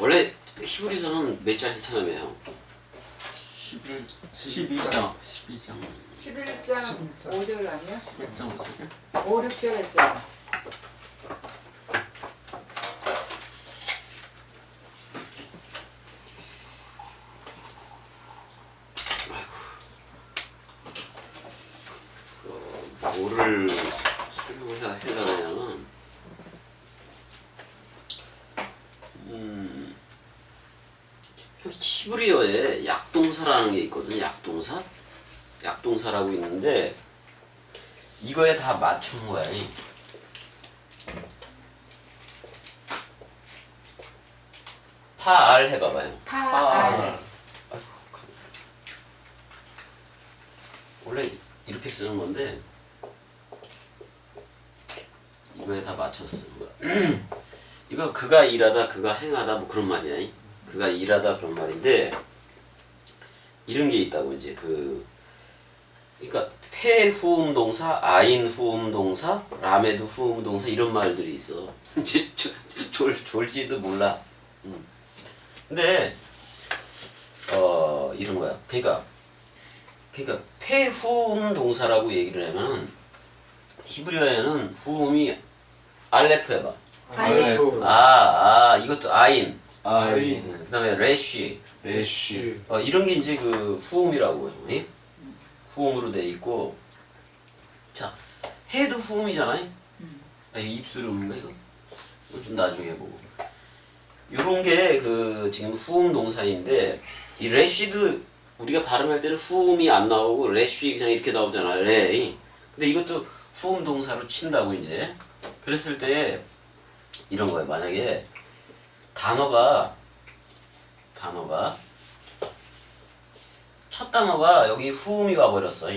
원래 히브리서는 몇 장 했잖아요, 형? 12장 11장 5절 아니야? 11장 5절 5, 6절 했잖아. 뭐를 설명을 하려면 히브리어에 약동사라는 게 있거든요. 약동사? 약동사라고 있는데 이거에 다 맞춘 거야. 파알 해봐봐요. 파알. 원래 이렇게 쓰는 건데 이거에 다 맞췄어. 이거 그가 일하다 그가 행하다 뭐 그런 말이야. 그가 일하다 그런 말인데 이런 게 있다고 이제 그러니까 폐 후음 동사, 아인 후음 동사, 라메드 후음 동사 이런 말들이 있어. 이제 졸지도 몰라. 근데 이런 거야. 그러니까 폐 후음 동사라고 얘기를 하면 히브리어에는 후음이 알레프 해봐. 알레프. 이것도 아인. 아인 그다음에 레쉬. 레쉬 이런 게 이제 그 후음이라고요. 예? 후음으로 돼 있고, 자 해도 후음이잖아요. 입술음인가 이거? 이거 좀 나중에 보고. 요런 게 그 지금 후음 동사인데 이 레쉬도 우리가 발음할 때는 후음이 안 나오고 레쉬 그냥 이렇게 나오잖아. 레. 근데 이것도 후음 동사로 친다고 이제. 그랬을 때 이런 거예요. 만약에 단어가 첫 단어가 여기 후음이 와버렸어.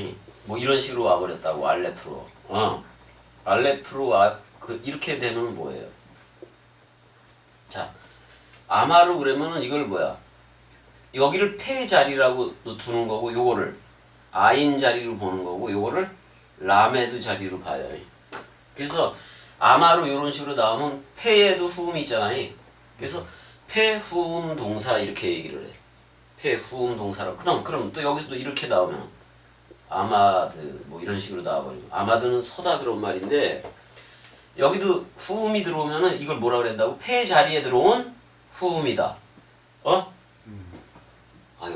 뭐 이런 식으로 와버렸다고. 알레프로. 알레프로 이렇게 되면 뭐예요? 자, 아마로 그러면은 이걸 뭐야? 여기를 폐 자리라고 두는 거고 요거를 아인 자리로 보는 거고 요거를 라메드 자리로 봐요. 그래서 아마로 이런 식으로 나오면 폐에도 후음이 있잖아요. 그래서 폐후음 동사 이렇게 얘기를 해. 폐후음 동사라고. 그럼 또 여기서도 이렇게 나오면 아마드 뭐 이런 식으로 나와버리고. 아마드는 서다 그런 말인데 여기도 후음이 들어오면은 이걸 뭐라 그랬다고? 폐 자리에 들어온 후음이다. 이거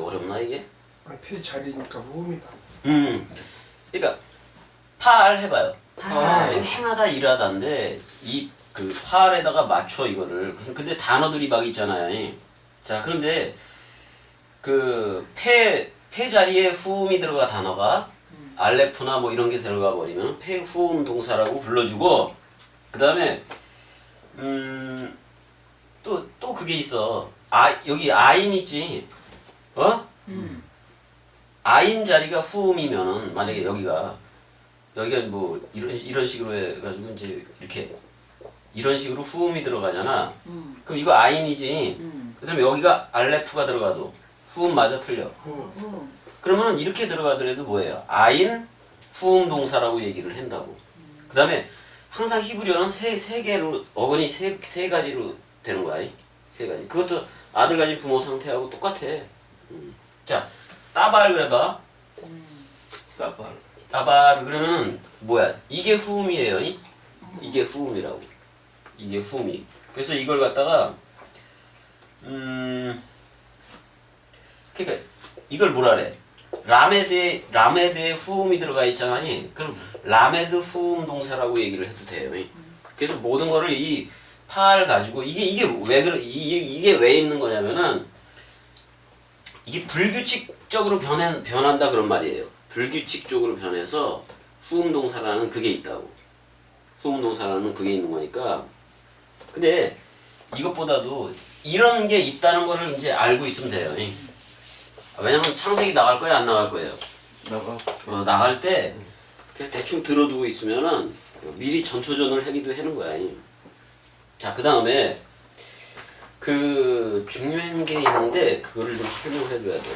어렵나 이게? 폐 자리니까 후음이다. 그러니까 파알 해봐요. 파알. 이거 행하다 일하다인데 이 그 파알에다가 맞춰 이거를. 근데 단어들이 막 있잖아요. 자 그런데 그 폐 자리에 후음이 들어가 단어가 알레프나 뭐 이런 게 들어가 버리면 폐 후음 동사라고 불러주고 그 다음에 또 그게 있어. 여기 아인 있지. 아인 자리가 후음이면은 만약에 여기가 뭐 이런 식으로 해가지고 이제 이렇게 이런 식으로 후음이 들어가잖아. 그럼 이거 아인이지. 그다음에 여기가 알레프가 들어가도 후음 맞아 틀려. 그러면 이렇게 들어가더라도 뭐예요? 아인 후음 동사라고 얘기를 한다고. 그다음에 항상 히브리어는 세 개로 어근이 세 가지로 되는 거야. 세 가지. 그것도 아들 가진 부모 상태하고 똑같아. 자, 따발 그래봐. 따발 그러면 뭐야? 이게 후음이에요. 이게 후음이라고. 이게 후음이. 그래서 이걸 갖다가 그러니까 이걸 뭐라 그래? 라메드에 후음이 들어가 있잖아요. 그럼 라메드 후음 동사라고 얘기를 해도 돼요. 그래서 모든 거를 이 파를 가지고 이게 왜 있는 거냐면은 이게 불규칙적으로 변한다 그런 말이에요. 불규칙적으로 변해서 후음 동사라는 그게 있다고. 후음 동사라는 그게 있는 거니까. 근데 이것보다도 이런 게 있다는 거를 이제 알고 있으면 돼요. 왜냐면 창세기 나갈 거예요, 안 나갈 거예요? 나갈 때 그냥 대충 들어두고 있으면은 미리 전초전을 하기도 하는 거야. 자, 그 다음에 그 중요한 게 있는데 그거를 좀 설명을 해줘야 돼.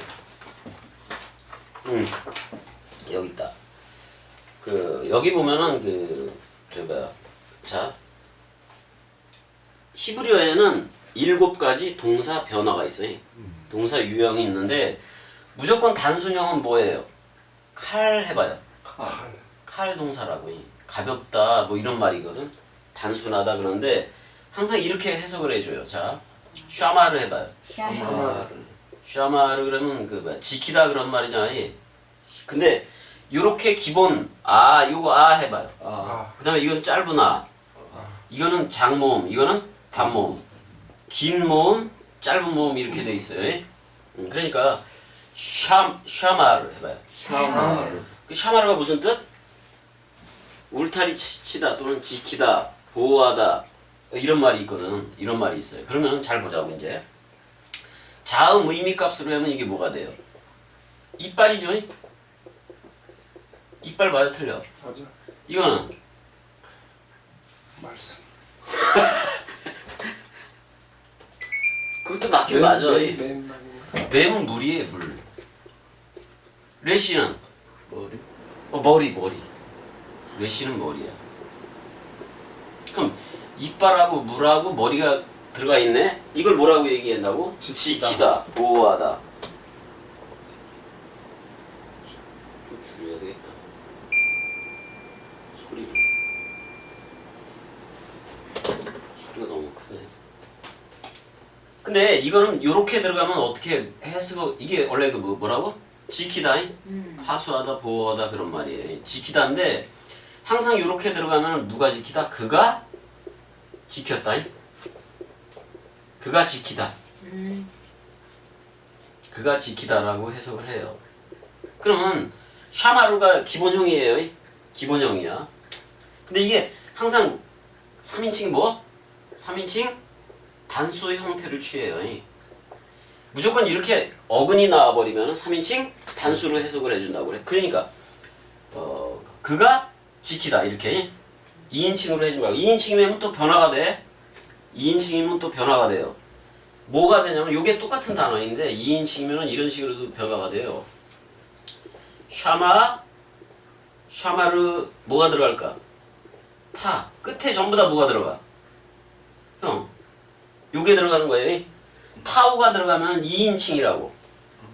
여기 있다. 여기 보면은 자 히브리어에는 7가지 동사 변화가 있어요. 동사 유형이 있는데 무조건 단순형은 뭐예요? 칼 해봐요. 칼 동사라고. 가볍다 뭐 이런 말이거든. 단순하다 그런데 항상 이렇게 해석을 해줘요. 자, 샤마를 해봐요. 샤마를 그러면 그 뭐야 지키다 그런 말이잖아요. 근데 요렇게 기본 요거 해봐요. 그 다음에 이건 짧은 이거는 장모음, 이거는 단모음. 긴 모음, 짧은 모음 이렇게 돼 있어요. 그러니까 샤마를 해봐요. 그 샤마르가 무슨 뜻? 울타리 치다 또는 지키다, 보호하다 이런 말이 있거든. 이런 말이 있어요. 그러면 잘 보자고 이제. 자음 의미 값으로 하면 이게 뭐가 돼요? 이빨이죠? 이빨 맞아 틀려? 맞아. 이거는 말씀. 그것도 맞긴 맞아. 맨 맴은 물이에요, 물. 레시는 머리. 머리. 레시는 머리야. 그럼 이빨하고 물하고 머리가 들어가 있네? 이걸 뭐라고 얘기한다고? 지키다, 보호하다. 좀 줄여야 되겠다. 소리가 너무 크네. 근데 이거는 요렇게 들어가면 어떻게 해석을 이게 원래 그 뭐라고? 지키다, 하수하다, 보호하다 그런 말이에요. 지키다인데 항상 요렇게 들어가면 누가 지키다? 그가 지켰다. 그가 지키다. 그가 지키다라고 해석을 해요. 그러면 샤마루가 기본형이에요. 기본형이야. 근데 이게 항상 3인칭 뭐? 3인칭 단수 형태를 취해요. 무조건 이렇게 어근이 나와버리면 3인칭 단수로 해석을 해준다고 그래. 그러니까 그가 지키다 이렇게 2인칭으로 해준 거야. 2인칭이면 또 변화가 돼. 2인칭이면 또 변화가 돼요. 뭐가 되냐면 이게 똑같은 단어인데 2인칭이면 이런 식으로도 변화가 돼요. 샤마르 뭐가 들어갈까? 타 끝에 전부 다 뭐가 들어가? 형 요게 들어가는 거예요. 타오가 들어가면 2인칭이라고.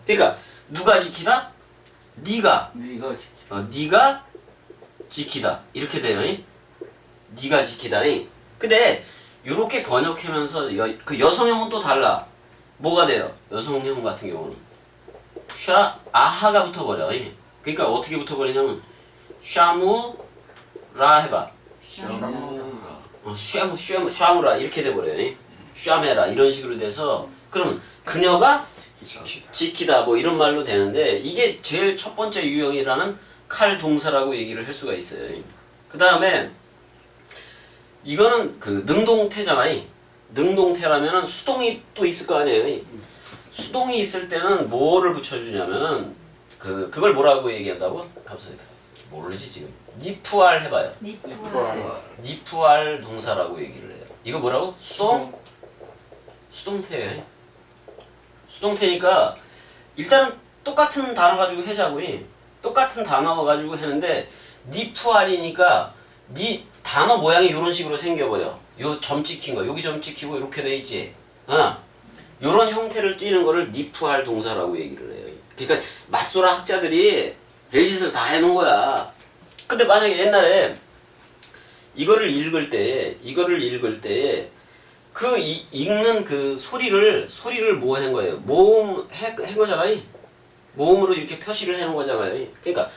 그러니까 누가 지키다? 네가 네가 지키다 이렇게 돼요. 네가 지키다. 근데 요렇게 번역하면서 그 여성형은 또 달라. 뭐가 돼요? 여성형 같은 경우는 아하가 붙어버려. 그러니까 어떻게 붙어버리냐면 샤무라 해봐. 샤무라 이렇게 돼버려요. 샤메라 이런 식으로 돼서 그럼 그녀가 지키다 뭐 이런 말로 되는데 이게 제일 첫 번째 유형이라는 칼 동사라고 얘기를 할 수가 있어요. 그 다음에 이거는 그 능동태잖아요. 능동태라면은 수동이 또 있을 거 아니에요. 수동이 있을 때는 뭐를 붙여주냐면은 그걸 뭐라고 얘기한다고? 갑자기 모르지 지금. 니푸알 해봐요. 니푸알 동사라고 얘기를 해요. 이거 뭐라고? 수동태예요. 수동태니까 일단은 똑같은 단어 가지고 해자고. 똑같은 단어 가지고 했는데 니푸알이니까 니 단어 모양이 이런 식으로 생겨버려. 요 점 찍힌 거 여기 점 찍히고 이렇게 돼 있지. 요런 형태를 띠는 거를 니푸알 동사라고 얘기를 해요. 그러니까 맞소라 학자들이 별짓을 다 해놓은 거야. 근데 만약에 옛날에 이거를 읽을 때 그 읽는 그 소리를 뭐 한 거예요? 모음 한 거잖아요. 모음으로 이렇게 표시를 해놓은 거잖아요. 그러니까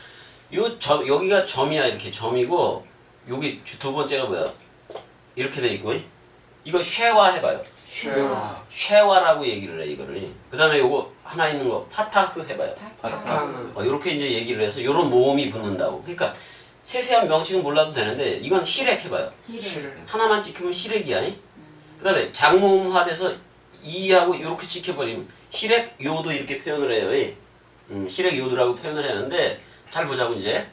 여기가 점이야. 이렇게 점이고 여기 두 번째가 뭐야? 이렇게 돼 있고 이거 쉐와 해봐요. 쉐와라고 얘기를 해 이거를. 그 다음에 요거 하나 있는 거 파타흐 해봐요. 이렇게 이제 얘기를 해서 요런 모음이 붙는다고. 그러니까 세세한 명칭은 몰라도 되는데 이건 히렉 해봐요. 하나만 찍히면 히렉이야. 그 다음에 장모음화돼서 이하고 이렇게 찍혀버리면 히렉 요도 이렇게 표현을 해요. 히렉 요도라고 표현을 하는데 잘 보자고 이제.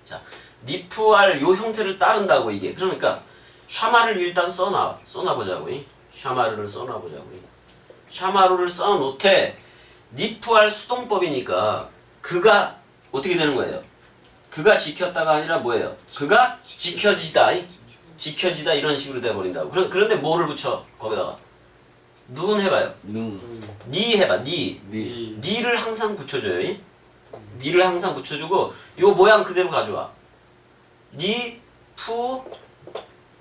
자, 니푸알 요 형태를 따른다고 이게. 그러니까 샤마를 일단 써놔보자고. 샤마르를 써놔보자고. 샤마루를 써놓되 니푸알 수동법이니까 그가 어떻게 되는 거예요? 그가 지켰다가 아니라 뭐예요? 그가 지켜지다 이런 식으로 돼버린다고. 그런데 뭐를 붙여? 거기다가 눈 해봐요. 눈, 니 해봐. 니. 니, 니를 항상 붙여줘요. 니를 항상 붙여주고 요 모양 그대로 가져와. 니, 푸,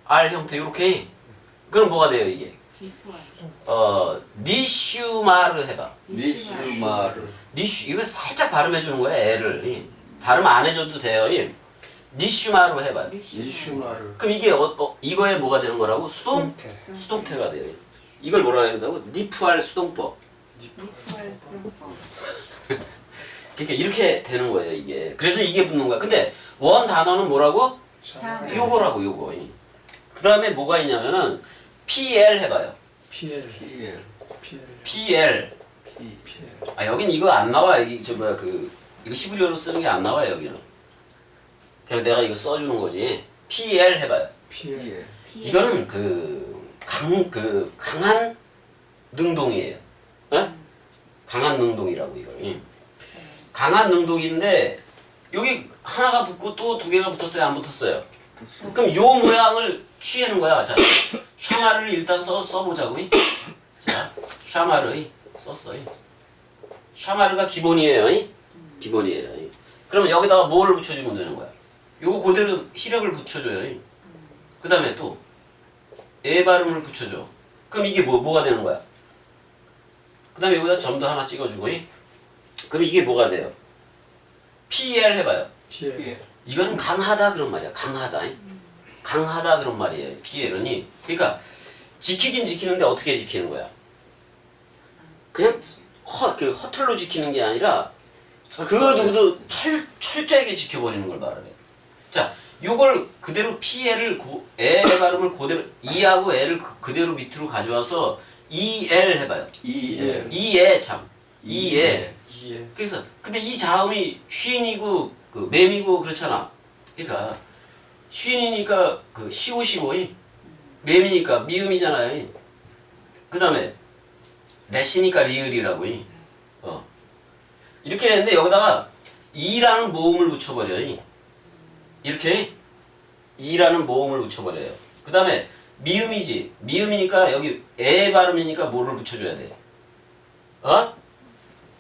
알 형태 요렇게. 그럼 뭐가 돼요 이게? 니슈마르 해봐. 니슈마르, 니슈 이거 살짝 발음해주는 거야 애를. 발음 안 해줘도 돼요. 니슈마르 해봐. 니슈마르, 그럼 이게 이거에 뭐가 되는 거라고? 수동태. 수동태가 돼요. 이걸 뭐라 그런다고? 니푸알 수동법. 그러니까 이렇게 되는 거예요 이게. 그래서 이게 붙는 거야. 근데 원 단어는 뭐라고? 요거라고 요거. 그 다음에 뭐가 있냐면은 PL 해봐요. PL. PL, PL. PL. P, PL. 아 여긴 이거 안 나와. 이게 저 뭐야 이거 시브리어로 쓰는 게 안 나와요 여기는. 그냥 내가 이거 써주는 거지. PL 해봐요. PL. PL, 이거는 강한 능동이에요. 어? 강한 능동이라고 이걸. 강한 능동인데 여기 하나가 붙고 또 두 개가 붙었어요, 안 붙었어요? 그럼 요 모양을 취하는 거야. 자, 샤마를 일단 써보자고. 자, 샤마를 썼어요. 샤마르가 기본이에요. 기본이에요. 그러면 여기다가 뭐를 붙여주면 되는 거야? 요거 그대로 시력을 붙여줘요. 그 다음에 또 에 발음을 붙여줘. 그럼 이게 뭐가 되는 거야? 그 다음에 여기다 점도 하나 찍어주고. 그럼 이게 뭐가 돼요? PL 해봐요. PL. PL, 이거는 강하다 그런 말이야. 강하다. 강하다 그런 말이에요. PL은. 그러니까 지키긴 지키는데 어떻게 지키는 거야? 그냥 허틀로 지키는 게 아니라 그 누구도 철저하게 지켜버리는 걸 말하래. 자, 요걸 그대로 PL을 에 발음을 그대로 E하고 L을 그대로 밑으로 가져와서 EL 해봐요. EL, E에 참. E에. EL. 그래서 근데 이 자음이 쉰이고 맴이고 그렇잖아. 그러니까 쉰이니까 시오시오이, 맴이니까 미음이잖아요. 그 다음에 레시니까 리을이라고. 이렇게 했는데 여기다가 이라는 모음을 붙여버려. 이렇게 이라는 모음을 붙여버려요. 그 다음에 미음이지. 미음이니까 여기 에 발음이니까 뭐를 붙여줘야 돼?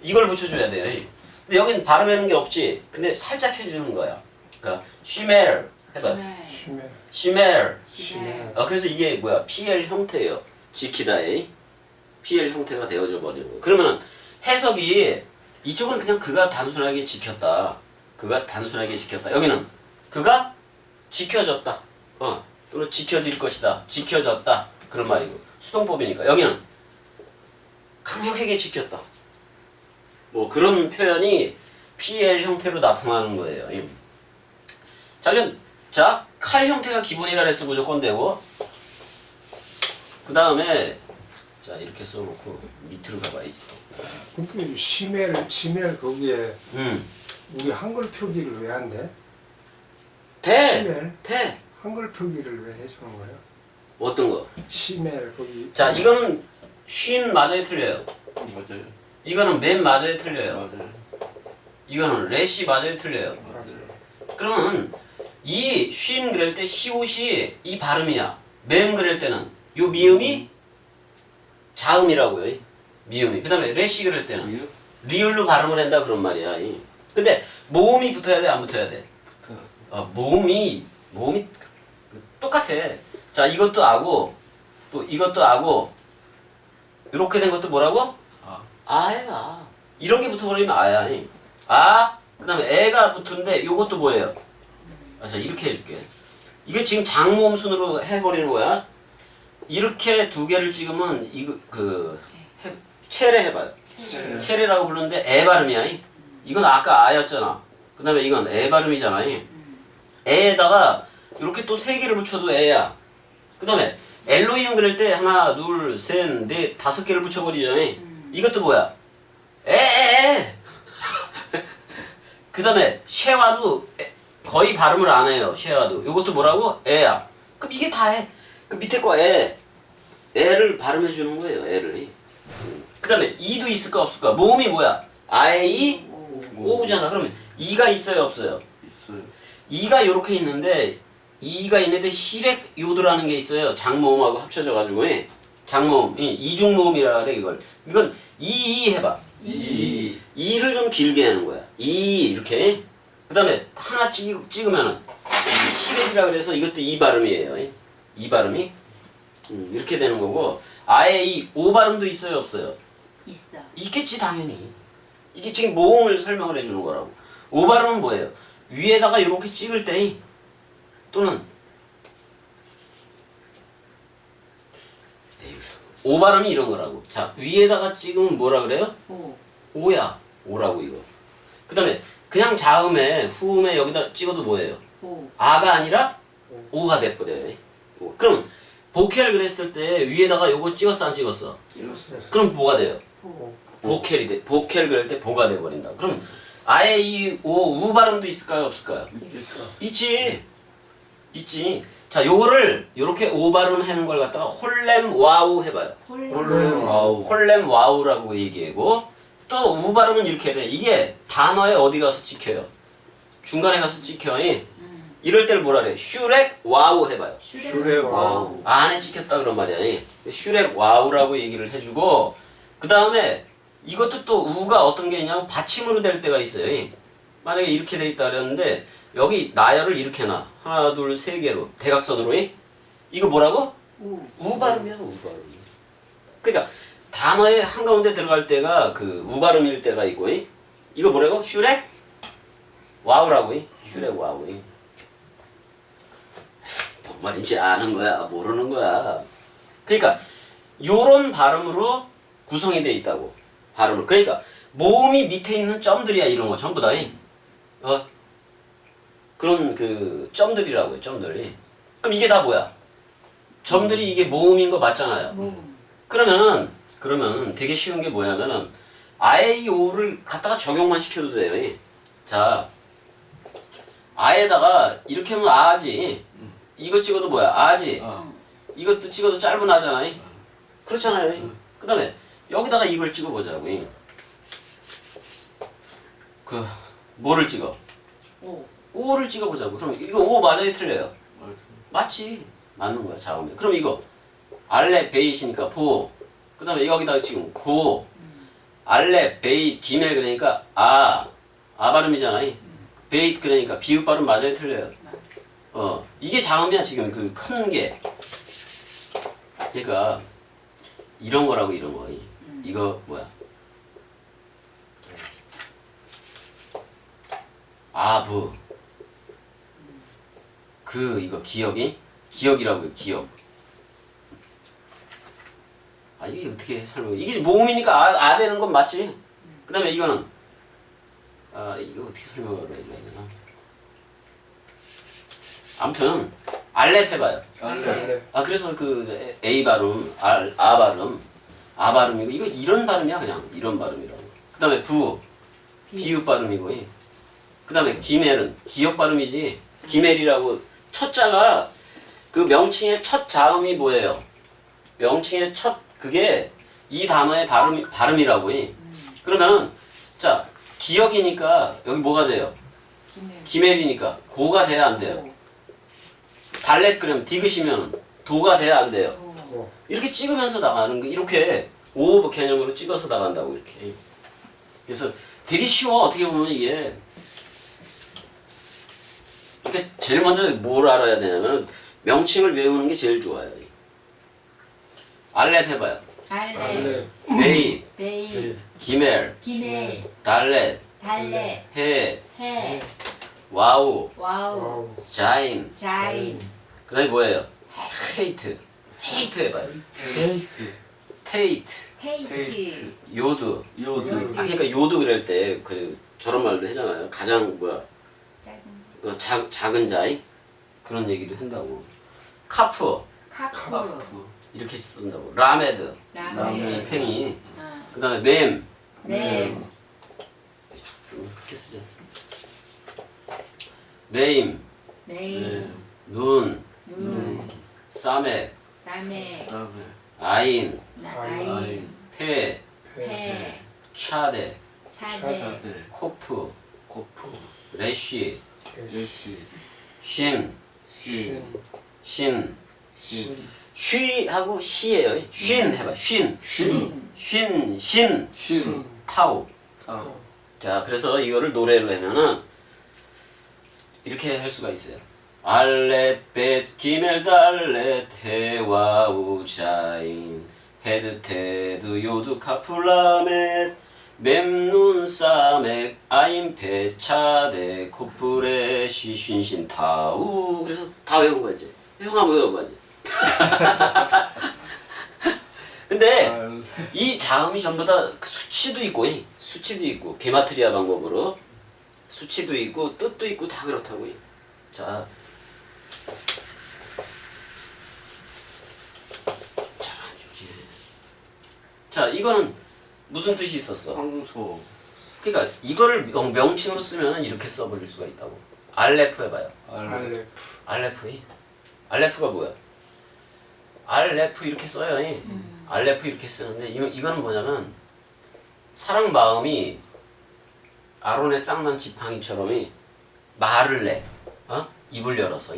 이걸 붙여줘야 돼요. 근데 여긴 발음하는 게 없지. 근데 살짝 해주는 거야. 그러니까 쉬멜 해봐. 쉬멜. 쉬멜. 쉬멜. 그래서 이게 뭐야? PL 형태예요. 지키다의 PL 형태가 되어져 버리는 거. 그러면은 해석이 이쪽은 그냥 그가 단순하게 지켰다. 그가 단순하게 지켰다. 여기는 그가 지켜졌다. 또는 지켜질 것이다. 지켜졌다. 그런 말이고. 수동법이니까. 여기는 강력하게 지켰다. 뭐 그런 표현이 PL 형태로 나타나는 거예요. 자, 칼 형태가 기본이라 해서 무조건 되고, 그 다음에 자 이렇게 써놓고 밑으로 가봐야지 또. 그러니까 쉬멜 거기에 우리 한글 표기를 왜 안 돼? 쉬멜. 돼. 한글 표기를 왜 해주는 거예요? 어떤 거? 쉬멜 거기. 자, 이거는 쉰 맞아요, 틀려요? 맞아요, 이거는 맨 맞아요, 틀려요? 맞아요, 이거는 레시 맞아요, 틀려요? 맞아요. 그러면 이 쉰 그럴 때 시옷이 이 발음이야. 맴 그럴 때는 요 미음이 자음이라고요. 미음이. 그 다음에 레시 그럴 때는 이유? 리을로 발음을 한다 그런 말이야. 근데 모음이 붙어야 돼, 안 붙어야 돼? 모음이 똑같아. 자, 이것도 아고 또 이것도 아고 이렇게 된 것도 뭐라고? 아야. 이런 게 붙어버리면 아야. 그 다음에 애가 붙는데 요것도 뭐예요? 그래서 이렇게 해줄게. 이게 지금 장모음 순으로 해버리는 거야. 이렇게 두 개를 찍으면 이거 체레 해봐요. 체레라고 부르는데 애 발음이야. 이건 아까 아였잖아. 그 다음에 이건 애 발음이잖아. 애에다가 이렇게 또 세 개를 붙여도 애야. 그 다음에 엘로힘 그럴 때 하나, 둘, 셋, 넷, 다섯 개를 붙여버리잖아. 이것도 뭐야? 에. 그 다음에 쉐와도 거의 발음을 안 해요. 쉐와도. 이것도 뭐라고? 애야. 그럼 이게 다 해. 그 밑에 거 애를 발음해 주는 거예요. 애를. 그 다음에 이도 있을까 없을까? 모음이 뭐야? 아이, 오우잖아. 그러면 이가 있어요 없어요? 있어요, 이가 요렇게 있는데 이가 있는데 시렉 요드라는 게 있어요. 장모음하고 합쳐져 가지고. 장모음, 이중모음이라 그래 이걸. 이건 이 해봐. 이. 이를 좀 길게 하는 거야. 이 이렇게. 그 다음에 하나 찍으면은 시랩이라 그래서 이것도 이 발음이에요. 이 발음이 이렇게 되는 거고 아예 이 오 발음도 있어요 없어요? 있어. 있겠지 당연히. 이게 지금 모음을 설명을 해주는 거라고. 오 발음은 뭐예요? 위에다가 이렇게 찍을 때 또는 오 발음이 이런 거라고. 자 위에다가 찍으면 뭐라 그래요? 오. 오야. 오라고 이거. 그 다음에 그냥 자음에 후음에 여기다 찍어도 뭐예요? 오. 아가 아니라 오가 돼버려요. 오. 그럼 보켈 그랬을 때 위에다가 요거 찍었어 안 찍었어? 찍었어요. 그럼 뭐가 돼요? 보. 보켈이 돼. 보켈 그럴 때 보가 돼버린다. 그럼 아예 이 오 우 발음도 있을까요 없을까요? 있어. 있지. 있지. 자 요거를 요렇게 오 발음 하는 걸 갖다가 홀렘 와우 해봐요. 홀렘. 아우. 홀렘 와우라고 얘기하고 또 우 발음은 이렇게 돼. 이게 단어에 어디 가서 찍혀요? 중간에 가서 찍혀. 이럴 때를 뭐라 그래? 슈렉 와우 해봐요. 슈렉 와우. 안에 찍혔다 그런 말이야. 슈렉 와우라고 얘기를 해주고 그 다음에 이것도 또 우가 어떤 게 있냐면 받침으로 될 때가 있어요. 만약에 이렇게 돼 있다 그랬는데 여기 나열을 이렇게 놔. 하나 둘 세 개로 대각선으로. 이거 뭐라고? 우. 우 발음이야 우 발음. 그러니까 단어에 한가운데 들어갈 때가 그 우 발음일 때가 있고 이거 뭐라고? 슈렉 와우라고. 슈렉 와우. 뭔 말인지 아는 거야 모르는 거야. 그러니까 요런 발음으로 구성이 돼 있다고. 발음을. 그러니까 모음이 밑에 있는 점들이야 이런 거 전부 다. 그런 그 점들이라고요 점들이. 그럼 이게 다 뭐야? 점들이 이게 모음인 거 맞잖아요. 모음. 그러면 되게 쉬운 게 뭐냐면은 아에 이 오를 갖다가 적용만 시켜도 돼요. 자 아에다가 이렇게 하면 아지. 이거 찍어도 뭐야? 아지. 아. 이것도 찍어도 짧은 아잖아. 그렇잖아요. 그 다음에 여기다가 이걸 찍어보자고. 그 뭐를 찍어? 오. 오를 찍어보자고. 그럼 이거 오 맞아요 틀려요? 맞아. 맞지. 맞는 거야 자음에. 그럼 이거 알레 베이시니까 보. 그 다음에 여기다가 지금 고. 알레 베이 기멜 그러니까 아 발음이잖아. 베이트 그러니까 비읍 발음 맞아요 틀려요? 이게 자음이야 지금 그 큰 게. 그러니까 이런 거라고 이런 거. 이거 뭐야? 아부. 그 이거 기억이라고요 기억. 아 이게 어떻게 설명? 이게 모음이니까 아 되는 건 맞지. 그 다음에 이거는 아 이거 어떻게 설명을 해줘야 되나? 아무튼 알렙 해봐요. 알레. 아 그래서 그 A 발음, 아 발음이고 이거 이런 발음이야 그냥 이런 발음이라고. 그 다음에 비읍 발음이고. 그 다음에 기멜은 기역 발음이지. 기멜이라고 첫 자가 그 명칭의 첫 자음이 뭐예요? 명칭의 첫 그게 이 단어의 발음이라고. 그러면 자 기역이니까 여기 뭐가 돼요? 기멜. 기멜이니까 고가 돼야 안 돼요. 달렛 그러면 디귿이면 도가 돼야 안 돼요. 오. 이렇게 찍으면서 나가는 거 이렇게 오 개념으로 찍어서 나간다고 이렇게. 그래서 되게 쉬워 어떻게 보면 이게. 그러니까 제일 먼저 뭘 알아야 되냐면 명칭을 외우는 게 제일 좋아요. 알렛 해봐요. 알레. 베이, 베이. 기멜, 기멜. 달렛, 달레. 해, 해. 와우, 와우. 자인. 자인. 그 다음에 뭐예요? 헤이트 해봐요. 테이트. 테이트, 테이트. 요드. 요드. 아 그러니까 요드 그럴 때 그 저런 말도 하잖아요. 가장 뭐야 작은. 작은 자이 그런 얘기도 한다고. 카프 카프. 이렇게 쓴다고. 라메드 라메. 지팽이. 아. 그 다음에 맴 네. 그렇게 쓰자. 메임, 네. 눈, 눈. 싸맥, 쌈에. 그다음에 아인, 아인. 폐, 폐. 차대, 차대. 차대. 코프, 코프. 레쉬, 레시. 신, 신. 신, 신. 쉬하고 시예요. 쉰 해봐. 쉰. 신. 타우. 자, 그래서 이거를 노래로 하면은 이렇게 할 수가 있어요. 알렛 벳 기멜 달렛 헤와우 자인 헤드 테드 요드 카플라멧 mem눈 사맥 아임 페차데 코프레 시쉰신 타우. 그래서 다 외운 거야 이제. 형 한번 외워봐 이제. 근데 이 자음이 전부 다 수치도 있고 수치도 있고 게마트리아 방법으로 수치도 있고 뜻도 있고 다 그렇다고. 자, 잘 안 주지. 자, 이거는 무슨 뜻이 있었어? 황소. 그러니까 이거를 명칭으로 쓰면은 이렇게 써버릴 수가 있다고. 알레프 해봐요. 알레프. 알레프가 뭐야? 알레프 이렇게 써요. 알레프 이렇게 쓰는데 이거는 뭐냐면 사랑 마음이 아론의 쌍난 지팡이처럼 말을 내. 입을 열어서.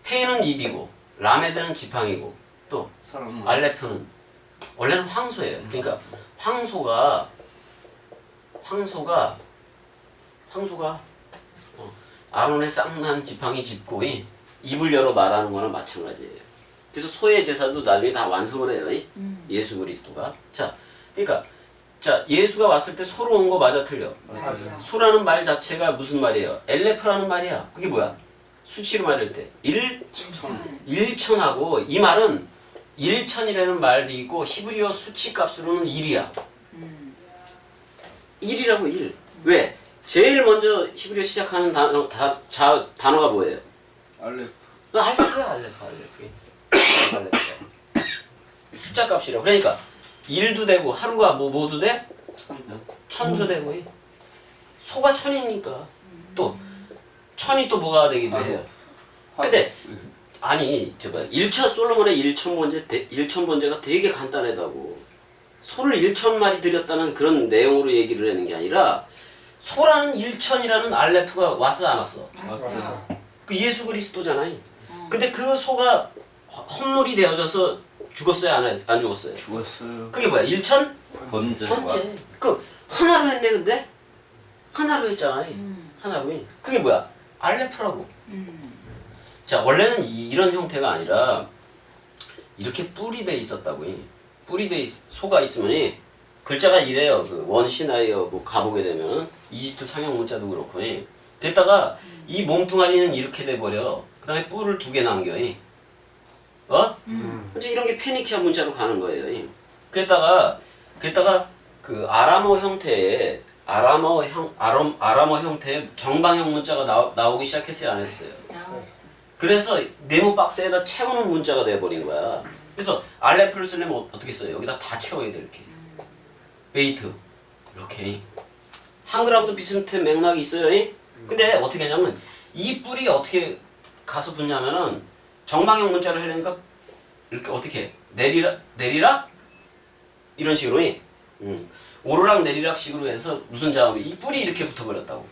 페이는 입이고 라메드는 지팡이고 또 사람. 알레프는 원래는 황소예요. 그러니까 황소가 아론의 쌍난 지팡이 짚고 입을 열어 말하는 거나 마찬가지예요. 그래서 소의 제사도 나중에 다 완성을 해요. 예수 그리스도가. 자, 그러니까 자 예수가 왔을 때 소로 온 거 맞아 틀려? 맞아. 소라는 말 자체가 무슨 말이에요? 엘레프라는 말이야. 그게 뭐야? 수치로 말할 때 일천하고 이 말은 일천이라는 말도 있고 히브리어 수치 값으로는 1이야. 1이라고 1. 왜? 제일 먼저 히브리어 시작하는 단어가 뭐예요? 알레프. 알레프. 숫자 값이라고. 그러니까 1도 되고 하루가 뭐도 돼? 1000도 되고. 소가 1000이니까 또 1000이 또 뭐가 되기도 해요. 근데 아니 저봐 1천 솔로몬의 1천번제가 되게 간단하다고. 소를 1천마리 드렸다는 그런 내용으로 얘기를 하는 게 아니라 소라는 1천이라는 알레프가 왔어 안 왔어? 왔어. 그 예수 그리스도잖아요. 근데 그 소가 헌물이 되어져서 죽었어요 안 죽었어요? 죽었어요. 그게 뭐야? 1천? 번제. 번째. 그 하나로 했네 근데? 하나로 했잖아요. 하나로. 그게 뭐야? 알레프라고. 자 원래는 이런 형태가 아니라 이렇게 뿔이 돼 있었다고. 뿔이 돼 소가 있으면 글자가 이래요. 그 원시나이어 뭐 가보게 되면은 이집트 상형 문자도 그렇고. 됐다가 이 몸뚱아리는 이렇게 돼 버려. 그다음에 뿔을 2개 남겨. 이제 이런 게 페니키아 문자로 가는 거예요. 그랬다가 그 아람어 형태의 정방형 문자가 나오기 시작했어요, 안 했어요? 그래서 네모 박스에다 채우는 문자가 돼버린 거야. 그래서 알레프를 쓰려면 어떻게 써요? 여기다 다 채워야 돼 이렇게. 베이트 이렇게. 한글하고도 비슷한 맥락이 있어요. 근데 어떻게 하냐면 이 뿔이 어떻게 가서 붙냐면은 정방형 문자를 하려니까 이렇게 어떻게 해? 내리라 이런 식으로. 오르락 내리락 식으로 해서 무슨 자음이 이 뿔이 이렇게 붙어버렸다고.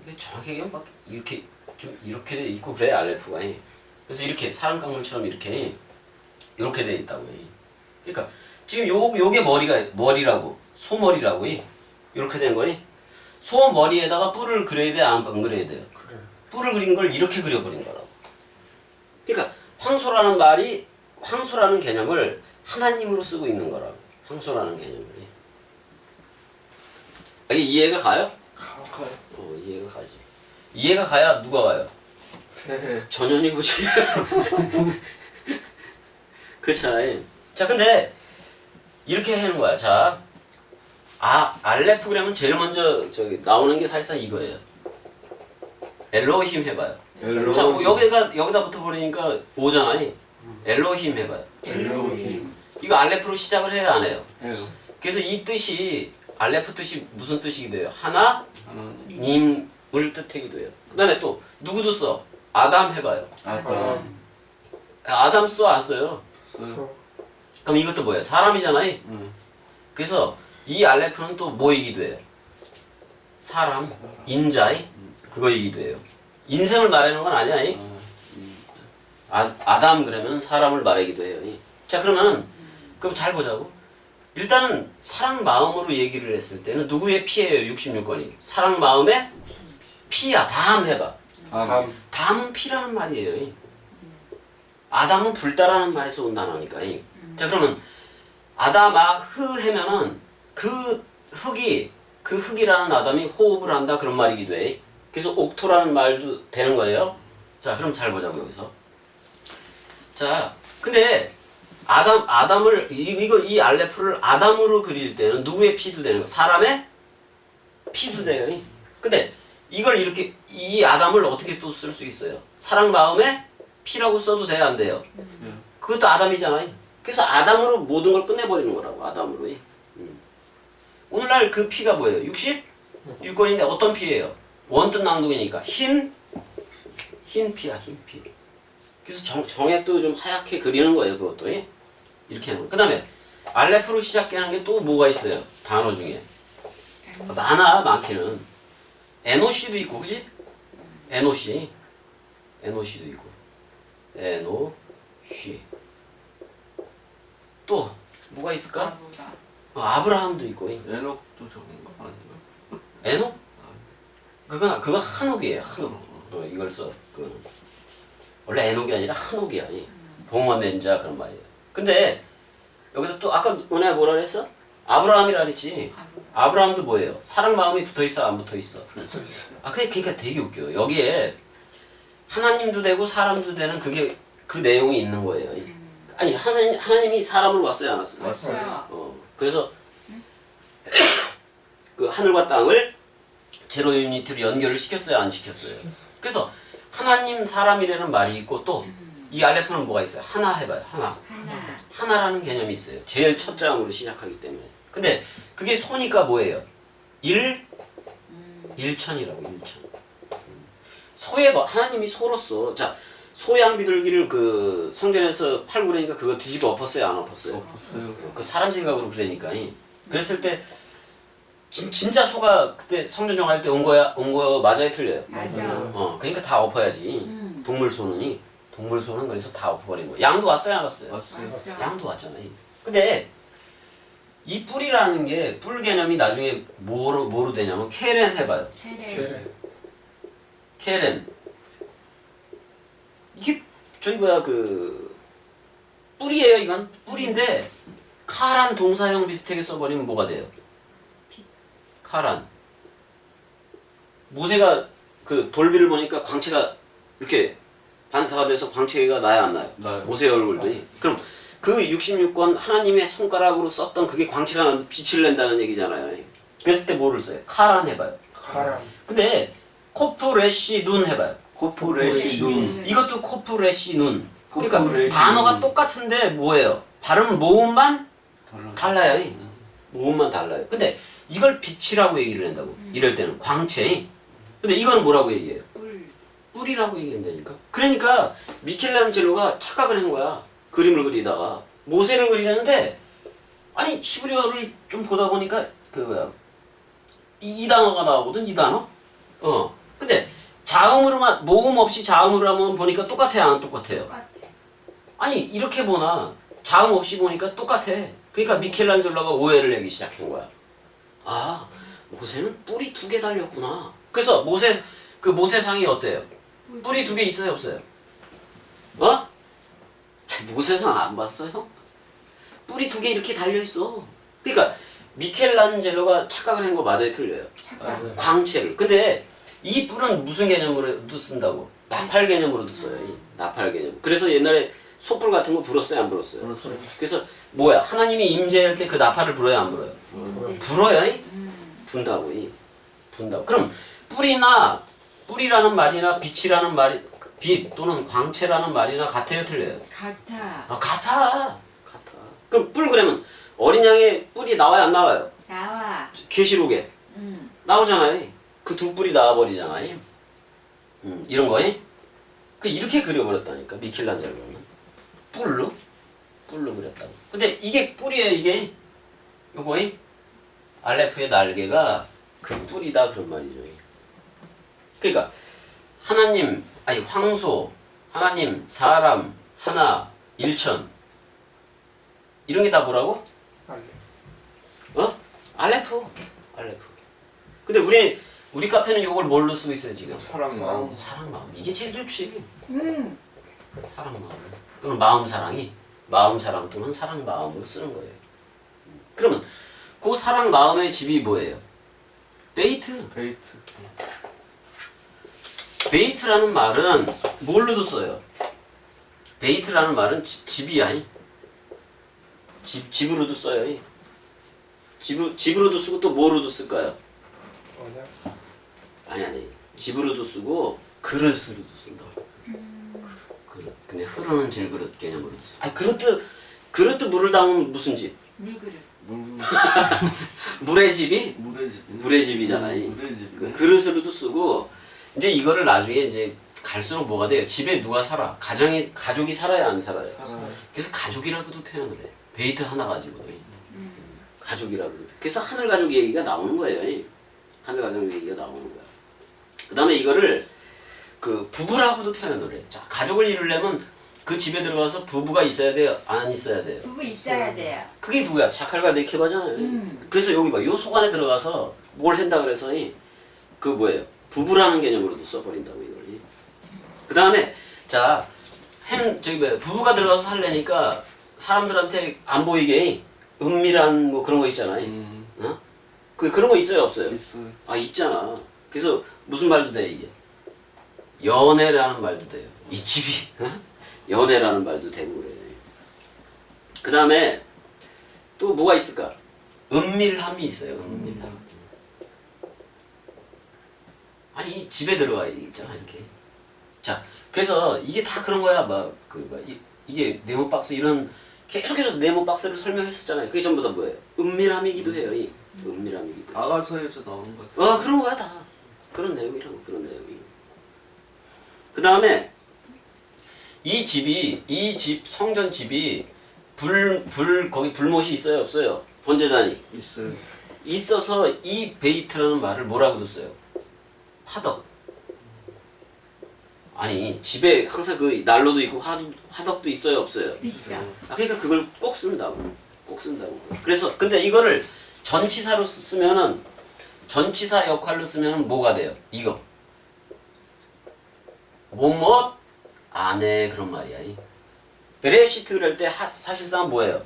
이게 정확히 얘기하면 막 이렇게 좀 이렇게 돼 있고 그래 알레프가. 그래서 이렇게 사람 강물처럼 이렇게 돼 있다고. 그러니까 지금 요게 머리라고 소머리라고. 이렇게 된 거니. 소 머리에다가 뿔을 그려야 돼 안 그려야 돼요? 그래. 뿔을 그린 걸 이렇게 그려버린 거라고. 그러니까 황소라는 개념을 하나님으로 쓰고 있는 거라고. 황소라는 개념을. 이게 이해가 가요? 이해가 가지. 이해가 가야 누가 와요? 새해. 전현이 보지. 그렇잖아요. 자, 근데 이렇게 하는 거야. 자, 알레프 그러면 제일 먼저 나오는 게 사실상 이거예요. 엘로힘 해봐요. 엘로힘. 자, 뭐 여기다 붙어버리니까 오잖아요. 엘로힘 해봐요. 엘로힘. 이거 알레프로 시작을 해야 안 해요. 해요. 그래서 이 뜻이 알레프 뜻이 무슨 뜻이기도 해요? 하나님을 뜻하기도 해요. 그 다음에 또 누구도 써? 아담 해봐요. 아담 써 안 써요? 소. 그럼 이것도 뭐예요? 사람이잖아요. 그래서 이 알레프는 또 뭐이기도 해요? 사람, 인자이 그거이기도 해요. 인생을 말하는 건 아니야. 아담 그러면 사람을 말하기도 해요. 자 그러면은 그럼 잘 보자고. 일단은 사랑 마음으로 얘기를 했을 때는 누구의 피예요? 66권이. 사랑 마음의 피야. 다음 해봐. 다음. 다음은 피라는 말이에요. 아담은 불다라는 말에서 온 단어니까. 자 그러면 아담아흐 해면은 그 흙이라는 아담이 호흡을 한다 그런 말이기도 해. 그래서 옥토라는 말도 되는 거예요. 자 그럼 잘 보자고 여기서. 자 근데 아담을 이 알레프를 아담으로 그릴 때는 누구의 피도 되는 거? 사람의 피도 돼요. 근데 이걸 이렇게 이 아담을 어떻게 또 쓸 수 있어요? 사랑 마음의 피라고 써도 돼요, 안 돼요? 그것도 아담이잖아요. 그래서 아담으로 모든 걸 끝내버리는 거라고, 아담으로. 오늘날 그 피가 뭐예요? 66권인데 어떤 피예요? 원뜻 낭독이니까 흰 피야, 흰 피. 그래서 정액도 좀 하얗게 그리는 거예요, 그것도. 이렇게 하는 거. 그 다음에 알레프로 시작하는 게 또 뭐가 있어요? 단어 중에. 많기는. NOC도 있고, 그지? NOC도 있고. NOC. 또 뭐가 있을까? 아브라함도 있고. 에녹도 적은 거 아닌가? 에녹? 그건 한옥이에요. 한옥. 이걸 써. 원래 에녹이 아니라 한옥이야. 봉헌 낸 자 그런 말이에요. 근데 여기서 또 아까 은혜가 뭐라 그랬어? 아브라함이라 그랬지. 아브라함도 뭐예요? 사랑 마음이 붙어 있어, 안 붙어 있어? 붙어 있어요. 그러니까 되게 웃겨요. 여기에 하나님도 되고 사람도 되는 그게 그 내용이 있는 거예요. 아니 하나님이 사람을 왔어요, 안 왔어요? 왔어요. 그래서 그 하늘과 땅을 제로 유니티로 연결을 시켰어요, 안 시켰어요? 그래서 하나님 사람이라는 말이 있고 또 이 알레프는 뭐가 있어요? 하나 해봐요. 하나라는 개념이 있어요. 제일 첫 장으로 시작하기 때문에. 근데 그게 소니까 뭐예요? 일천이라고, 일천. 소에 하나님이 소로서 자 소양 비둘기를 그 성전에서 팔고 그러니까 그거 뒤집어 엎었어요, 안 엎었어요? 없어요. 그 사람 생각으로 그러니까. 그랬을 때 진짜 소가 그때 성전 정할 때 온 거 맞아요, 틀려요? 맞아. 그러니까 다 엎어야지. 동물소는 그래서 다 엎어버린 거예요. 양도 왔어요, 안 왔어요? 왔어요. 양도 왔잖아요. 근데 이 뿔이라는 게 뿔 개념이 나중에 뭐로 되냐면 케렌 해봐요. 케렌. 이게 저기 그 뿔이에요, 이건 뿔인데 카란 동사형 비슷하게 써버리면 뭐가 돼요? 카란. 모세가 그 돌비를 보니까 광채가 이렇게 반사가 돼서 광채가 나야 안 나요? 나요. 모세 얼굴도. 그럼 그 66권 하나님의 손가락으로 썼던 그게 광채가 빛을 낸다는 얘기잖아요. 그랬을 때 뭐를 써요? 카란 해봐요. 카란. 근데 코프레시 눈 해봐요. 코포레시 눈. 이것도 코프레시 눈. 그러니까 코프레시 단어가 눈. 똑같은데 뭐예요? 발음 모음만 달라요. 음. 모음만 달라요. 근데 이걸 빛이라고 얘기를 한다고. 이럴 때는 광채. 근데 이거는 뭐라고 얘기해요? 뿔이라고 얘기한다니까. 그러니까 미켈란젤로가 착각을 한 거야. 그림을 그리다가 모세를 그리는데 아니 히브리어를 좀 보다 보니까 이 단어가 나오거든. 이 단어. 근데 자음으로만 모음 없이 자음으로만 보니까 똑같아요, 안 똑같아요? 아니 이렇게 보나 자음 없이 보니까 똑같아. 그러니까 미켈란젤로가 오해를 내기 시작한 거야. 아, 모세는 뿔이 2개 달렸구나. 그래서 모세상이 어때요? 뿔이 2개 있어요, 없어요? 모세상 안 봤어요? 뿔이 2개 이렇게 달려 있어. 그러니까 미켈란젤로가 착각을 한 거 맞아요, 틀려요? 맞아요. 광채를. 근데 이 뿔은 무슨 개념으로도 쓴다고? 나팔 개념으로도 써요. 나팔 개념. 그래서 옛날에 소뿔 같은 거 불었어요, 안 불었어요? 그래서 뭐야? 하나님이 임재할 때 그 나팔을 불어요, 안 불어요? 불어요? 분다고. 분다고. 그럼 뿔이라는 말이나 빛이라는 말이 빛 또는 광채라는 말이나 같아요, 틀려요? 같아. 그럼 뿔 그러면 어린 양의 뿔이 나와요, 안 나와요? 나와. 계시록에 나오잖아요. 그 2뿔이 나와버리잖아요. 이런 거에 이렇게 그려버렸다니까 미켈란젤로는 뿔로 그렸다고. 근데 이게 뿔이에요. 이게 요거에 알레프의 날개가 그 뿔이다 그런 말이죠. 그러니까 황소 하나님, 사람, 하나, 일천. 이런 게 다 뭐라고? 알레. 어? 알레프. 알레프. 근데 우리 카페는 이걸 뭘로 쓰고 있어요 지금? 사랑 마음. 사랑 마음. 이게 제일 좋지. 음. 사랑 마음. 또는 마음 사랑이 마음 사랑 또는 사랑 마음으로 쓰는 거예요. 그러면 그 사랑 마음의 집이 뭐예요? 베이트. 베이트. 베이트라는 말은 뭘로도 써요? 베이트라는 말은 집이야. 집으로도 써요. 집으로도 쓰고 또 뭐로도 쓸까요? 뭐냐? 아니. 집으로도 쓰고 그릇으로도 쓴다. 그릇. 근데 흐르는 질그릇 개념으로도 써. 아니 그릇도 물을 담으면 무슨 집? 물그릇. 물의 집이? 물의 집. 물의 집이잖아. 물의 집. 그 그릇으로도 쓰고 이제 이거를 나중에 이제 갈수록 뭐가 돼요? 집에 누가 살아? 가족이 살아야 안 살아요? 살아요. 그래서 가족이라고도 표현을 해. 베이트 하나 가지고. 가족이라고. 그래서 하늘 가족 얘기가 나오는 거예요. 하늘 가족 얘기가 나오는 거야. 그 다음에 이거를 그 부부라고도 표현을 해. 자, 가족을 이루려면 그 집에 들어가서 부부가 있어야 돼요? 안 있어야 돼요? 부부 있어야 돼요. 그게 누구야? 자칼과 네케바잖아요. 그래서 여기 봐. 요 속 안에 들어가서 뭘 한다 그래서니 그 뭐예요? 부부라는 개념으로도 써버린다고 이걸. 그 다음에 자, 저기 뭐야? 부부가 들어가서 살려니까 사람들한테 안 보이게 은밀한 뭐 그런 거 있잖아요. 어? 그런 거 있어요, 없어요? 있어요. 아, 있잖아. 그래서 무슨 말도 돼 이게? 연애라는 말도 돼요. 이 집이 어? 연애라는 말도 되고 그래요. 그 다음에 또 뭐가 있을까? 은밀함이 있어요. 은밀함. 아니 집에 들어가 있잖아 이렇게. 자, 그래서 이게 다 그런 거야. 이게 네모 박스 이런 계속해서 네모 박스를 설명했었잖아요. 그게 전부 다 뭐예요? 은밀함이기도 해요. 이 은밀함이기도. 해요. 아가서에서 나오는 것 같아요. 그런 거야 다. 그런 내용이라고 그런 내용이. 그 다음에 이 집 성전 집이 거기 불못이 있어요 없어요? 번제단이 있어요. 있어서 이 베이트라는 말을 뭐라고도 써요? 화덕. 아니 집에 항상 그 난로도 있고 화덕도 있어요 없어요? 있어. 그러니까 그걸 꼭 쓴다고. 그래서 근데 이거를 전치사로 쓰면은 전치사 역할로 쓰면은 뭐가 돼요? 이거. 뭐뭐 아내 그런 말이야. 베레시트를 할 때 사실상 뭐예요?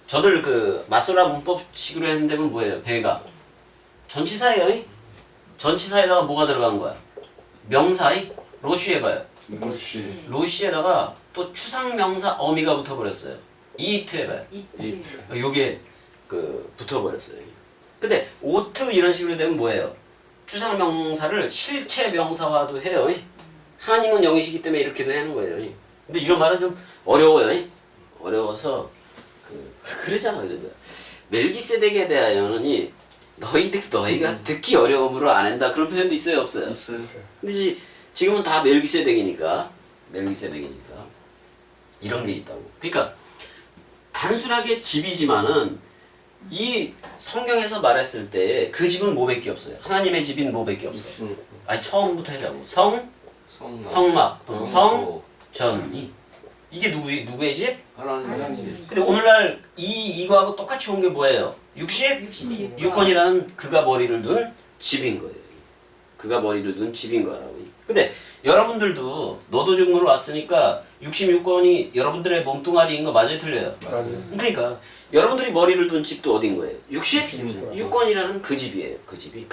저들 그 마소라 문법식으로 했는데 뭐예요? 배가 전치사예요. 전치사에다가 뭐가 들어간 거야? 명사이 로시 해봐요. 로시. 로시에다가 또 추상명사 어미가 붙어버렸어요. 이트 해봐요. 이트. 요게 그 붙어버렸어요. 근데 오트 이런 식으로 되면 뭐예요? 추상명사를 실체명사화도 해요. 하나님은 영이시기 때문에 이렇게도 하는 거예요. 근데 이런 말은 좀 어려워요. 어려워서 그러잖아. 그죠? 멜기세덱에 대하여는 너희가 듣기 어려움으로 안 한다 그런 표현도 있어요 없어요? 있어요. 근데 지금은 다 멜기세덱이니까 이런 게 있다고. 그러니까 단순하게 집이지만은 이 성경에서 말했을 때 그 집은 뭐밖에 없어요. 하나님의 집인 뭐밖에 없어요. 아니 처음부터 해자고. 성막 또는 성전이 이게 누구의 집? 하나님의 집. 근데 오늘날 이거하고 똑같이 온 게 뭐예요? 66권이라는 그가 머리를 둔 집인 거예요. 그가 머리를 둔 집인 거라고. 근데 여러분들도 너도중으로 왔으니까 66권이 여러분들의 몸뚱아리인 거 맞아요 틀려요? 맞아요. 그러니까 여러분들이 머리를 둔 집도 어딘 거예요? 66권이라는 그 집이에요. 그 집이.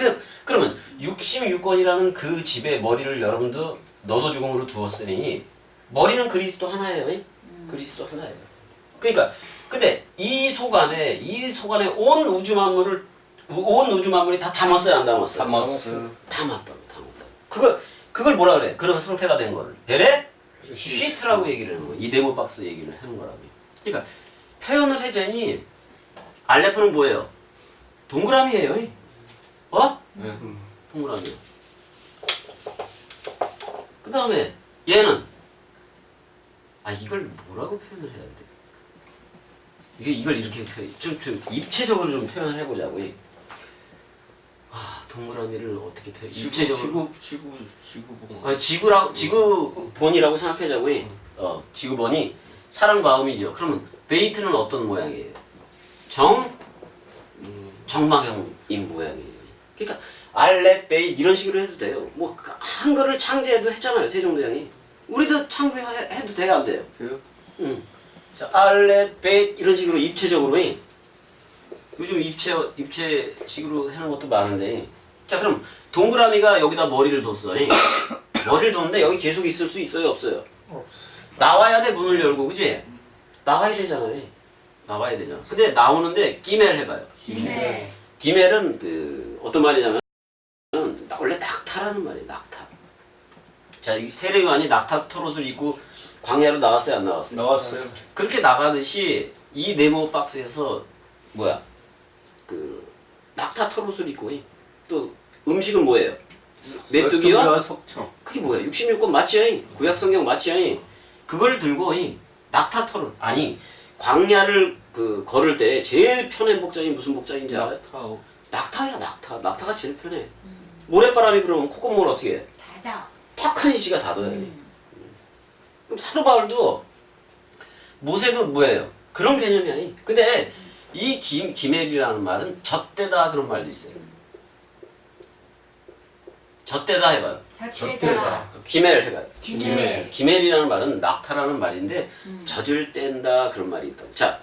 그러면 66권이라는 그 집에 머리를 여러분도 너도 죽음으로 두었으니 머리는 그리스도 하나예요. 그리스도 하나예요. 그러니까 근데 이 속 안에 온 우주 만물이 다 담았어요, 안 담았어요? 담았어요. 담았다고. 그걸 뭐라 그래? 그런 상태가 된 거를 베레 시트라고 얘기를 하는 거예요. 이 네모 박스 얘기를 하는 거라고. 그러니까 표현을 해제니 알레프는 뭐예요? 동그라미예요. 어? 네. 동그라미. 그 다음에 얘는 이걸 뭐라고 표현을 해야 돼? 이걸 이렇게 좀 입체적으로 좀 표현을 해보자고. 동그라미를 어떻게 펴? 입체적으로 지구본. 지구본이라고 생각하자고요. 지구본이 사랑 마음이죠. 그러면 베이트는 어떤 모양이에요? 정방향인 모양이에요. 그러니까 알렛 베이트 이런 식으로 해도 돼요. 뭐 한글을 창제해도 했잖아요. 세종대왕이. 우리도 창조해도 돼요, 안 돼요? 돼요? 자, 알렛 베이트 이런 식으로 입체적으로 요즘 입체식으로 하는 것도 많은데. 자, 그럼 동그라미가 여기다 머리를 뒀어. 머리를 뒀는데 여기 계속 있을 수 있어요, 없어요? 없어. 나와야 돼, 문을 열고, 그지? 나와야 되잖아요. 나와야 되잖아. 근데 나오는데 기멜 해봐요. 기멜. 기멜은 어떤 말이냐면 원래 낙타라는 말이에요. 낙타. 자, 이 세례요한이 낙타 털옷을 입고 광야로 나왔어요, 안 나왔어요? 나왔어요. 그렇게 나가듯이 이 네모 박스에서 낙타 털옷을 입고 또 음식은 뭐예요? 메뚜기와 석청. 그게 뭐야? 66권 맞지? 구약성경 맞지? 그걸 들고 낙타 털을 아니 광야를 걸을 때 제일 편한 복장이 무슨 복장인지 알아요? 낙타야 낙타. 낙타가 제일 편해. 모래바람이 불으면 콧구멍을 어떻게 해? 닫아. 탁하니 지가 닫아요. 그럼 사도 바울도 모세도 뭐예요? 그런 개념이 아니. 근데 이 기멜이라는 말은 젖대다 그런 말도 있어요. 젖대다 해봐요. 젖대다. 기멜 해봐요. 기멜. 기멜이라는 말은 낙타라는 말인데 젖을 뗀다 그런 말이 있다. 자,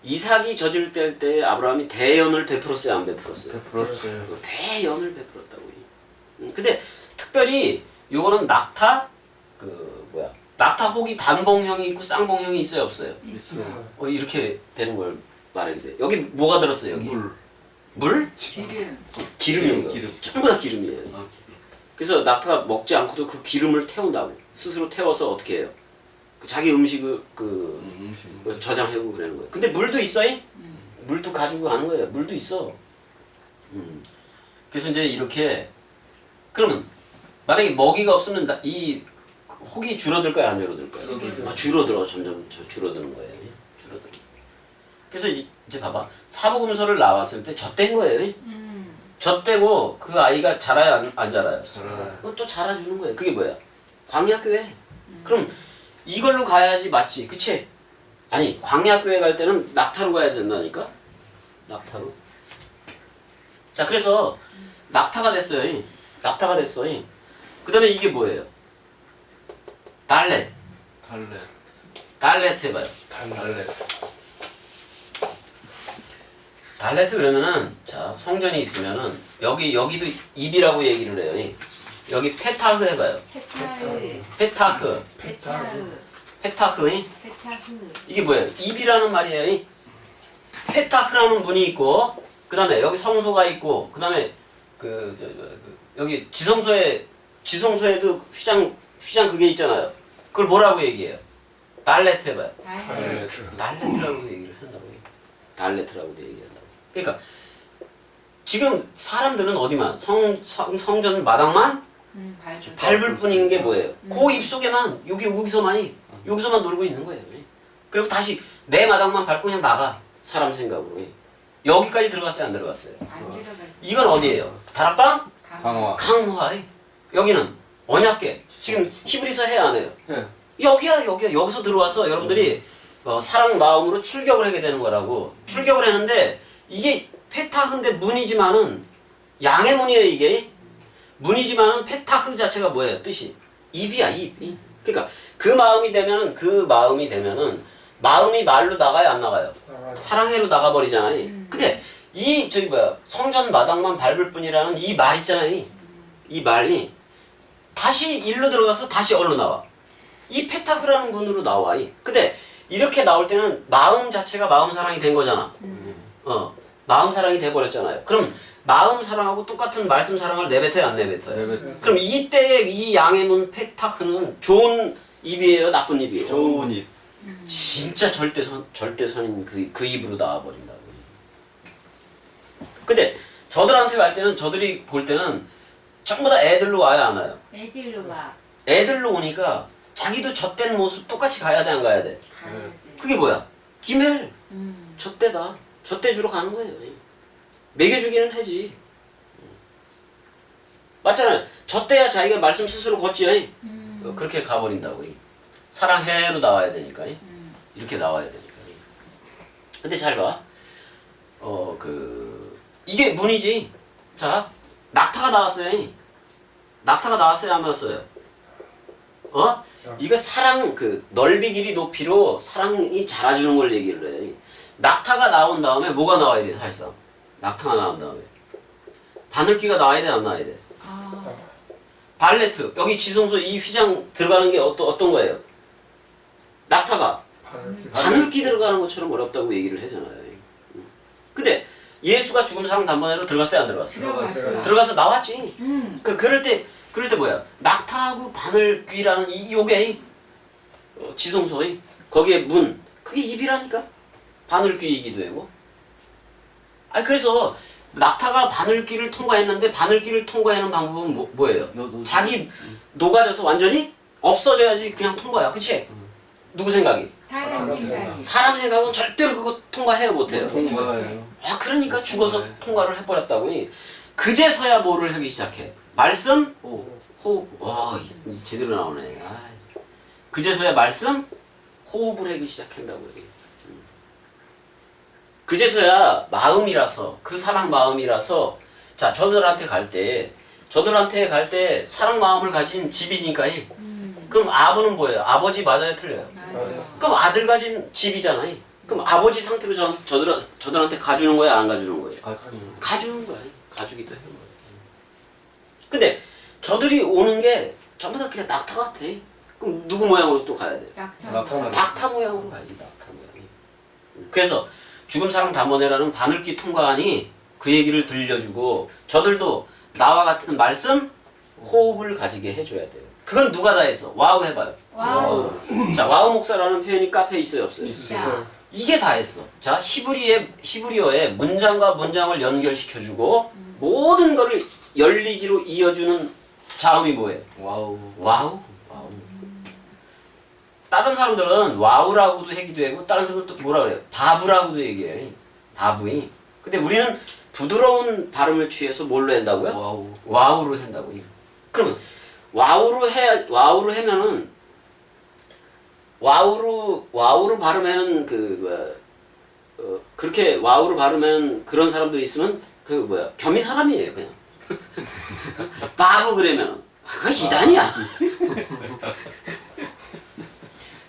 이삭이 젖을 뗄 때 아브라함이 대연을 베풀었어요, 안 베풀었어요? 베풀었어요. 대연을 베풀었다고. 근데 특별히 요거는 낙타 낙타 혹이 단봉형이 있고 쌍봉형이 있어요, 없어요? 있어요. 이렇게 되는 걸 말하게 돼. 여기 뭐가 들었어요, 여기? 물? 기름. 기름이에요. 기름. 전부 다 기름이에요. 그래서 낙타가 먹지 않고도 그 기름을 태운다고. 스스로 태워서 어떻게 해요? 자기 음식을 저장하고 그러는 거예요. 근데 물도 있어요? 물도 가지고 가는 거예요. 물도 있어. 그래서 이제 이렇게 그러면 만약에 먹이가 없으면 이 혹이 줄어들까요? 안 줄어들까요? 줄어들어. 점점 줄어드는 거예요. 줄어들어. 그래서 이제 봐봐. 사복음서를 나왔을 때 젖댄 거예요. 젖대고 그 아이가 자라요, 안 자라요? 자라요. 또 자라주는 거예요. 그게 뭐야? 광야교회. 그럼 이걸로 가야지 맞지, 그치? 아니, 광야교회 갈 때는 낙타로 가야 된다니까? 낙타로. 자, 그래서 낙타가 됐어요. 낙타가 됐어. 그 다음에 이게 뭐예요? 달렛. 달렛 해봐요. 달렛 그러면은 자 성전이 있으면은 여기도 입이라고 얘기를 해요. 여기 페타흐 해봐요. 페타흐. 페타흐. 페타흐. 이게 뭐예요? 입이라는 말이에요. 페타흐라는 문이 있고 그 다음에 여기 성소가 있고 그 다음에 여기 지성소에도 휘장 그게 있잖아요. 그걸 뭐라고 얘기해요? 달렛 해봐요. 달렛이라고 얘기를 한다고 해요. 달렛이라고 얘기한다고. 그러니까 지금 사람들은 어디만 성전 마당만 밟을 뿐인 게 뭐예요? 그 입속에만 여기서만 놀고 있는 거예요. 그리고 다시 내 마당만 밟고 그냥 나가. 사람 생각으로. 여기까지 들어갔어요, 안 들어갔어요? 안 들어갔어. 이건 어디예요? 다락방? 강화. 강화. 여기는 언약궤. 지금 히브리서 해야 안 해요? 여기야. 여기서 들어와서 여러분들이 사랑 마음으로 출격을 하게 되는 거라고. 출격을 했는데 이게 페타흐인데 문이지만은 양의 문이에요, 이게. 문이지만은 페타흐 자체가 뭐예요? 뜻이 입이야, 입. 그러니까 그 마음이 되면은 마음이 말로 나가요, 안 나가요? 사랑해로 나가버리잖아요. 근데 성전 마당만 밟을 뿐이라는 이 말 있잖아요. 이 말이 다시 일로 들어가서 다시 얼로 나와. 이 페타흐라는 문으로 나와. 근데 이렇게 나올 때는 마음 자체가 마음 사랑이 된 거잖아. 마음 사랑이 돼버렸잖아요. 그럼 마음 사랑하고 똑같은 말씀 사랑을 내뱉어요, 안 내뱉어요? 그럼 이때의 이 양의 문 페타흐는 좋은 입이에요, 나쁜 입이에요? 좋은 입. 진짜 절대선인 그 입으로 나와버린다고. 근데 저들한테 갈 때는 저들이 볼 때는 전부 다 애들로 와요, 안 와요? 애들로 와. 애들로 오니까 자기도 젖된 모습 똑같이 가야 돼, 안 가야 돼? 가야 돼. 그게 뭐야? 기멜. 젖대다. 젖대주러 가는 거예요. 먹여주기는 하지. 맞잖아요. 저 때야 자기가 말씀 스스로 걷지요. 그렇게 가버린다고. 사랑해로 나와야 되니까. 이렇게 나와야 되니까. 근데 잘 봐. 이게 문이지. 자, 낙타가 나왔어요. 낙타가 나왔어요, 안 나왔어요? 이거 사랑, 넓이 길이 높이로 사랑이 자라주는 걸 얘기를 해. 낙타가 나온 다음에 뭐가 나와야 돼, 사실상? 낙타가 나온 다음에. 바늘귀가 나와야 돼, 안 나와야 돼? 발레트. 여기 지성소 이 휘장 들어가는 게 어떤 거예요? 낙타가 바늘귀 들어가는 것처럼 어렵다고 얘기를 하잖아요. 근데 예수가 죽음 사랑 단번에로 들어갔어요, 안 들어갔어요? 들어갔어요. 들어가서 나왔지. 그럴 때 뭐야? 낙타하고 바늘귀라는 요게 지성소의 거기에 문, 그게 입이라니까. 바늘귀이기도 하고. 그래서 낙타가 바늘귀를 통과했는데 바늘귀를 통과하는 방법은 뭐예요? 자기 녹아져서 완전히 없어져야지 그냥 통과야. 그치? 누구 생각이? 사람 생각이. 사람 생각은 절대로 그거 통과해요, 못해요. 통과해요. 그러니까 죽어서 네. 통과를 해버렸다고. 그제서야 뭐를 하기 시작해? 말씀, 오. 호흡. 제대로 나오네. 그제서야 말씀, 호흡을 하기 시작한다고. 그제서야 마음이라서, 그 사랑 마음이라서. 자, 저들한테 갈 때 사랑 마음을 가진 집이니까. 그럼 아버는 뭐예요? 아버지 맞아요, 틀려요? 맞아. 그럼 아들 가진 집이잖아요. 그럼 아버지 상태로 저들한테 가주는 거야, 안 가주는 거예요? 가주는 거야. 가주기도 해요. 근데 저들이 오는 게 전부 다 그냥 낙타 같아. 그럼 누구 모양으로 또 가야 돼요? 낙타. 낙타 모양으로 가야지, 낙타 모양이. 그래서 죽음 사랑 단번에라는 바늘귀 통과하니 그 얘기를 들려주고 저들도 나와 같은 말씀, 호흡을 가지게 해줘야 돼요. 그건 누가 다 했어? 와우 해봐요. 와우. 자, 와우 목사라는 표현이 카페에 있어요, 없어요? 있어. 이게 다 했어. 자, 히브리어에 문장과 문장을 연결시켜주고 모든 거를 열리지로 이어주는 자음이 뭐예요? 와우. 와우. 다른 사람들은 와우라고도 하기도 하고 다른 사람들은 또 뭐라 그래요? 바브라고도 얘기해요. 바브이. 근데 우리는 부드러운 발음을 취해서 뭘로 한다고요? 와우. 와우로 한다고요. 그러면 와우로 하면은 와우로 발음하는 그렇게 와우로 발음하는 그런 사람들이 있으면 겸이 사람이에요, 그냥. 바브 그러면은 그거 이단이야.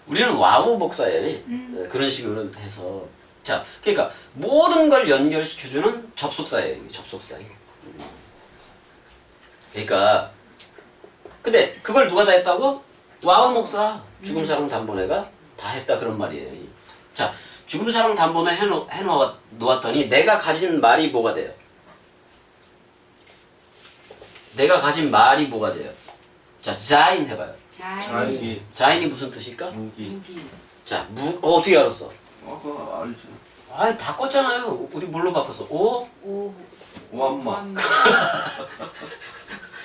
우리는 와우 목사예요. 그런 식으로 해서. 자, 그러니까 모든 걸 연결시켜주는 접속사예요. 접속사. 그러니까 근데 그걸 누가 다 했다고? 와우 목사, 죽음 사랑 단번에가 다 했다 그런 말이에요. 자, 죽음 사랑 단번에 해놓았더니 내가 가진 말이 뭐가 돼요? 내가 가진 말이 뭐가 돼요? 자, 자인 해봐요. 자이. 자인이 무슨 뜻일까? 무기. 무기. 자, 어떻게 알았어? 그거 알죠. 바꿨잖아요. 우리 뭘로 바꿨어? 오? 오한마.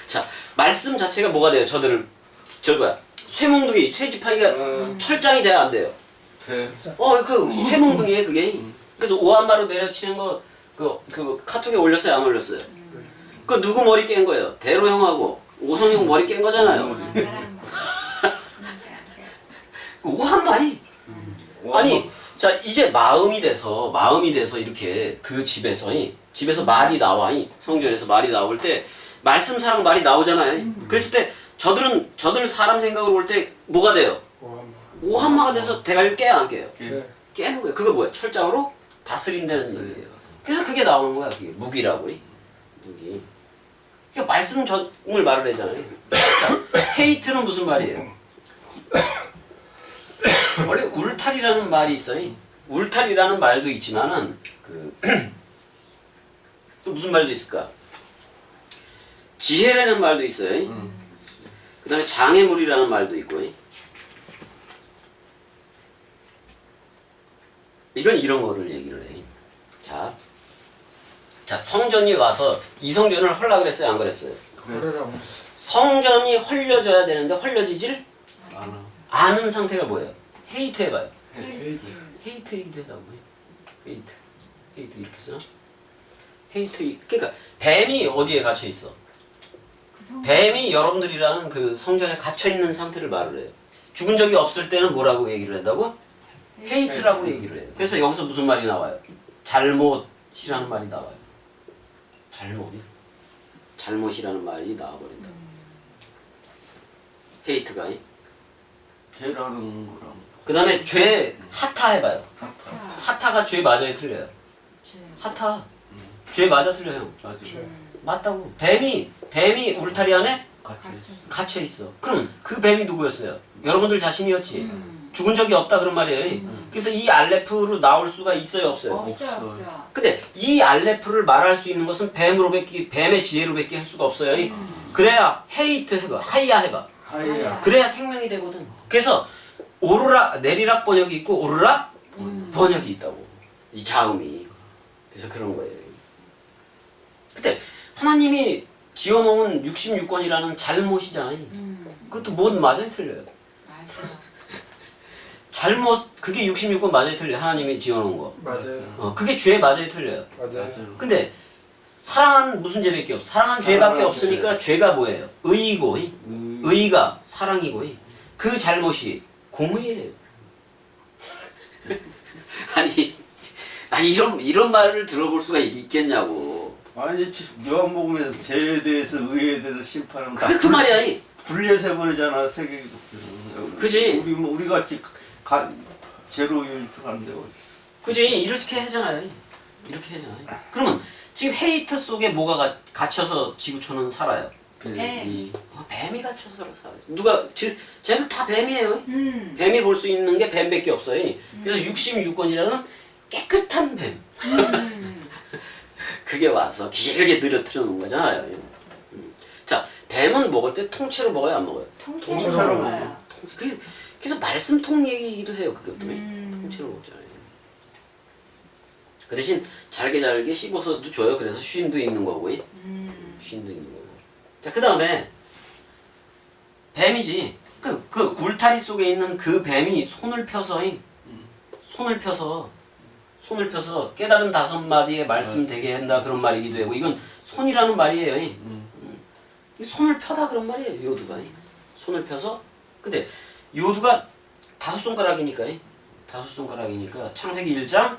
자, 말씀 자체가 뭐가 돼요? 쇠몽둥이, 쇠지팡이가 철장이 돼야 안 돼요? 대. 쇠몽둥이에요, 그게. 그래서 오한마로 내려치는 거, 카톡에 올렸어요, 안 올렸어요? 그 누구 머리 깬 거예요? 대로 형하고 오성형 머리 깬 거잖아요. 사람. 오한마이. 아니, 자, 이제 마음이 돼서 이렇게 그 집에서 말이 나와. 성전에서 말이 나올 때, 말씀 사랑 말이 나오잖아요. 그랬을 때, 저들 사람 생각으로 올 때, 뭐가 돼요? 오한마가 돼서 대가리를 깨요, 안 깨요? 깨는 거예요. 그거 뭐야? 철장으로 다스린다는 얘기예요. 그래서 그게 나오는 거야, 그게. 무기라고. 무기. 그러니까 말씀 전을 말을 하잖아요. 자, 헤이트는 무슨 말이에요? 원래 울타리라는 말이 있어요. 울타리라는 말도 있지만은 또 무슨 말도 있을까? 지혜라는 말도 있어요. 그 다음에 장애물이라는 말도 있고. 이건 이런 거를 얘기를 해. 자, 성전이 와서 이 성전을 헐라 그랬어요, 안 그랬어요? 성전이 헐려져야 되는데 헐려지질 않은 상태가 뭐예요? 헤이트 해봐요. 헤이트 얘기도 해다고. 헤이트 이렇게 쓰나? 헤이트. 그러니까 뱀이 어디에 갇혀 있어? 뱀이 여러분들이라는 그 성전에 갇혀 있는 상태를 말을 해요. 죽은 적이 없을 때는 뭐라고 얘기를 한다고? 헤이트라고 얘기를 해요. 그래서 여기서 무슨 말이 나와요? 잘못이라는 말이 나와요. 잘못이라는 말이 나와버린다. 헤이트가. 죄라는 거랑 그 다음에 죄, 하타 해봐요. 하타가 죄 맞아요, 틀려요? 하타. 죄 맞아, 틀려요? 맞아요. 맞다고. 뱀이 울타리 안에 같이 갇혀 있어. 그럼 그 뱀이 누구였어요? 여러분들 자신이었지. 죽은 적이 없다 그런 말이에요. 그래서 이 알레프로 나올 수가 있어요, 없어요? 없어요. 근데 이 알레프를 말할 수 있는 것은 뱀의 지혜로밖에 할 수가 없어요. 그래야 헤이트 해봐, 하이야 해봐. 하이야. 그래야 생명이 되거든. 그래서 내리락 번역이 있고 오르락 번역이 있다고. 이 자음이. 그래서 그런 거예요. 근데 하나님이 지어놓은 66권이라는 잘못이잖아요. 그것도 뭔 맞아요, 틀려요? 그게 66권 맞아요, 틀려요? 하나님이 지어놓은 거. 맞아요. 그게 죄 맞아요, 틀려요? 맞아요. 근데 사랑한 무슨 죄밖에 없어? 사랑한 죄밖에 없으니까 죄가 뭐예요? 의이고, 의가 사랑이고, 그 잘못이 공의예요. 아니 이런 말을 들어볼 수가 있겠냐고. 아니 요한복음에서 죄에 대해서 의에 대해서 심판은 다 그 말이야. 분리해서 버리잖아 세계. 그지? 우리 같이 제로 유니트하는데 그지? 이렇게 하잖아요. 그러면 지금 헤이트 속에 뭐가 갇혀서 지구촌은 살아요? 뱀. 뱀이 갇혀서 살아요. 쟤는 다 뱀이에요. 뱀이 볼 수 있는 게 뱀밖에 없어요. 그래서 66권이라는 깨끗한 뱀. 그게 와서 길게 늘어뜨려 놓은 거잖아요. 자, 뱀은 먹을 때 통째로 먹어요, 안 먹어요? 통째로 먹어요. 그래서 말씀통 얘기이기도 해요, 그것도. 통째로 먹잖아요. 그 대신 잘게 씹어서도 줘요. 그래서 쉰도 있는 거고. 쉰도 있는 거고. 자, 그 다음에 뱀이지. 그 울타리 속에 있는 그 뱀이 손을 펴서 깨달은 5마디의 말씀 되게 한다 그런 말이기도 하고, 이건 손이라는 말이에요. 이 손을 펴다 그런 말이에요, 요두가. 손을 펴서. 근데 요두가 5손가락이니까 창세기 1장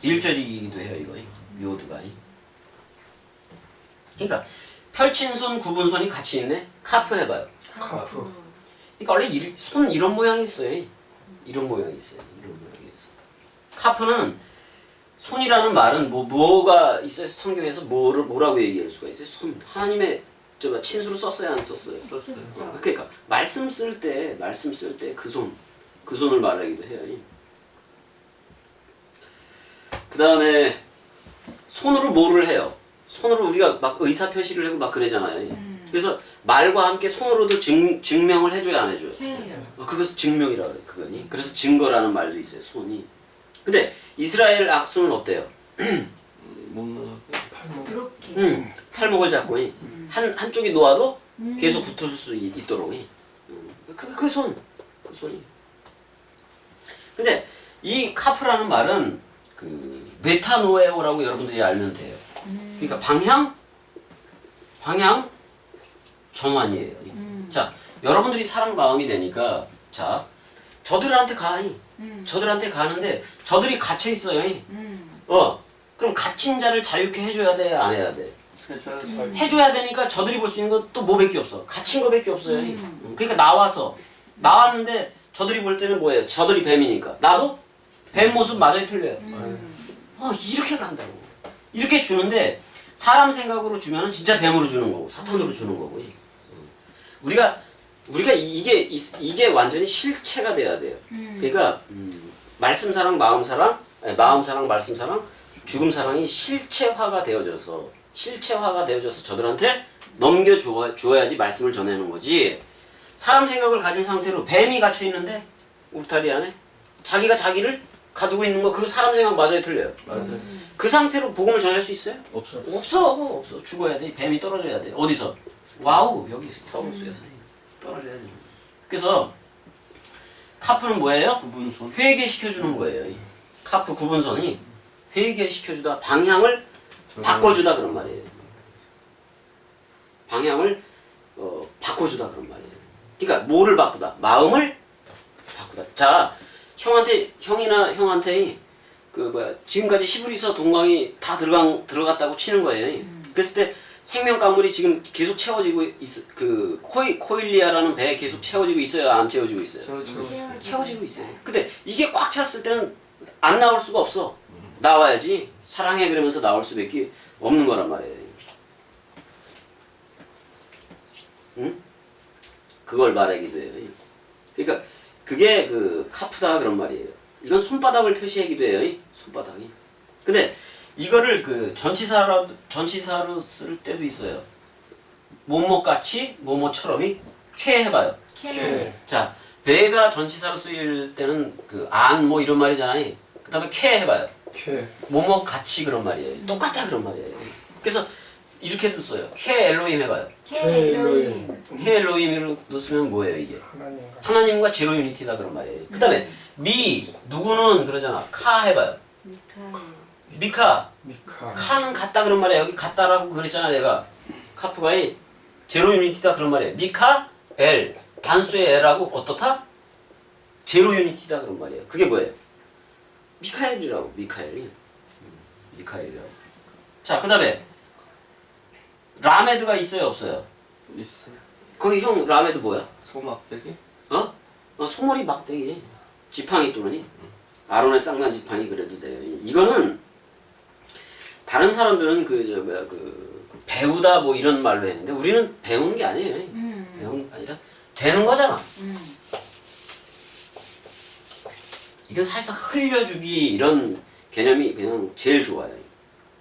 1절이기도 해요, 이거. 요두가. 그러니까 펼친 손, 굽은 손이 같이 있네. 카프 해봐요. 카프. 그러니까 원래 손 이런 모양이 있어요. 이런 모양이 있어요. 카프는 손이라는 말은 뭐가 있어요? 성경에서 뭐라고 얘기할 수가 있어요? 손. 하나님의 친수로 썼어요, 안 썼어요? 썼어요. 그러니까 말씀 쓸 때 그 손을 말하기도 해요. 그 다음에 손으로 뭐를 해요? 손으로 우리가 막 의사 표시를 하고 막 그러잖아요. 그래서 말과 함께 손으로도 증명을 해줘요, 안 해줘요? 해요. 그것을 증명이라고 그래요, 그거니. 그래서 증거라는 말도 있어요, 손이. 근데 이스라엘 악수는 어때요? 먹는 이렇게. 팔목을 잡고 한쪽이 놓아도 계속 붙을 수 있도록. 그 손이. 근데 이 카프라는 말은 그 메타노에오라고 여러분들이 알면 돼요. 그러니까 방향 전환이에요. 자, 여러분들이 사람 마음이 되니까 자, 저들한테 저들한테 가는데 저들이 갇혀 있어요. 그럼 갇힌 자를 자유케 해줘야 돼, 안 해야 돼? 해줘야 되니까 저들이 볼 수 있는 건 또 뭐밖에 없어? 갇힌 거밖에 없어요. 그러니까 나왔는데 저들이 볼 때는 뭐예요? 저들이 뱀이니까. 나도 뱀 모습 맞아요, 틀려요? 이렇게 간다고. 이렇게 주는데 사람 생각으로 주면은 진짜 뱀으로 주는 거고 사탄으로 주는 거고. 우리가 이게 완전히 실체가 돼야 돼요. 그러니까 말씀 사랑, 마음 사랑, 말씀 사랑, 죽음 사랑이 실체화가 되어져서 저들한테 넘겨주어야지 말씀을 전하는 거지. 사람 생각을 가진 상태로 뱀이 갇혀 있는데 울타리 안에 자기가 자기를 가두고 있는 거, 그 사람 생각 맞아요, 틀려요? 맞아요. 그 상태로 복음을 전할 수 있어요? 없어. 없어. 죽어야 돼. 뱀이 떨어져야 돼. 어디서? 와우, 여기 스타워스에서 떨어져야 돼. 그래서 카프는 뭐예요? 구분손. 회개시켜주는 거예요. 카프 구분선이 회개시켜주다, 방향을 바꿔주다 그런 말이에요. 방향을 바꿔주다 그런 말이에요. 그러니까 뭐를 바꾸다? 마음을 바꾸다. 자, 형한테 그 뭐야 지금까지 히브리서 동강이 다 들어갔다고 치는 거예요. 그랬을 때 생명 가물이 지금 계속 채워지고 그 코일리아라는 배에 계속 채워지고 있어요, 안 채워지고 있어요? 채워지고 있어요. 근데 이게 꽉 찼을 때는 안 나올 수가 없어. 나와야지. 사랑해 그러면서 나올 수밖에 없는 거란 말이에요. 응? 그걸 말하기도 해요. 그러니까 그게 그 카프다 그런 말이에요. 이건 손바닥을 표시하기도 해요. 손바닥이. 근데 이거를 그 전치사로 쓸 때도 있어요. 뭐뭐같이 뭐뭐처럼이 쾌 해봐요. 캐. 자, 배가 전치사로 쓰일 때는 그 안 뭐 이런 말이잖아요. 그 다음에 쾌 해봐요. 캐. 뭐뭐 같이 그런 말이에요. 똑같아 그런 말이에요. 그래서 이렇게도 써요. 쾌 엘로힘 해봐요. 캐로인. 쾌 엘로힘으로 쓰면 뭐예요 이게? 하나님과 하나님과 제로 유니티다 그런 말이에요. 그 다음에 미 누구는 그러잖아. 카 해봐요. 미카엘. 미카 미카. 카는 같다 그런 말이야. 여기 같다라고 그랬잖아 내가. 카프가이 제로 유니티다 그런 말이야. 미카 엘 단수의 엘하고 어떻다? 제로 유니티다 그런 말이야. 그게 뭐예요? 미카엘이라고. 미카엘이. 미카엘이라고. 자, 그 다음에 라메드가 있어요 없어요? 있어. 거기 형 라메드 뭐야? 소막대기? 어? 소머리 막대기. 지팡이 또는 아론의 쌍난 지팡이 그래도 돼요. 이거는 다른 사람들은 그 배우다 뭐 이런 말로 했는데 우리는 배우는 게 아니에요. 배우는 게 아니라 되는 거잖아. 이건 살짝 흘려주기 이런 개념이 그냥 제일 좋아요.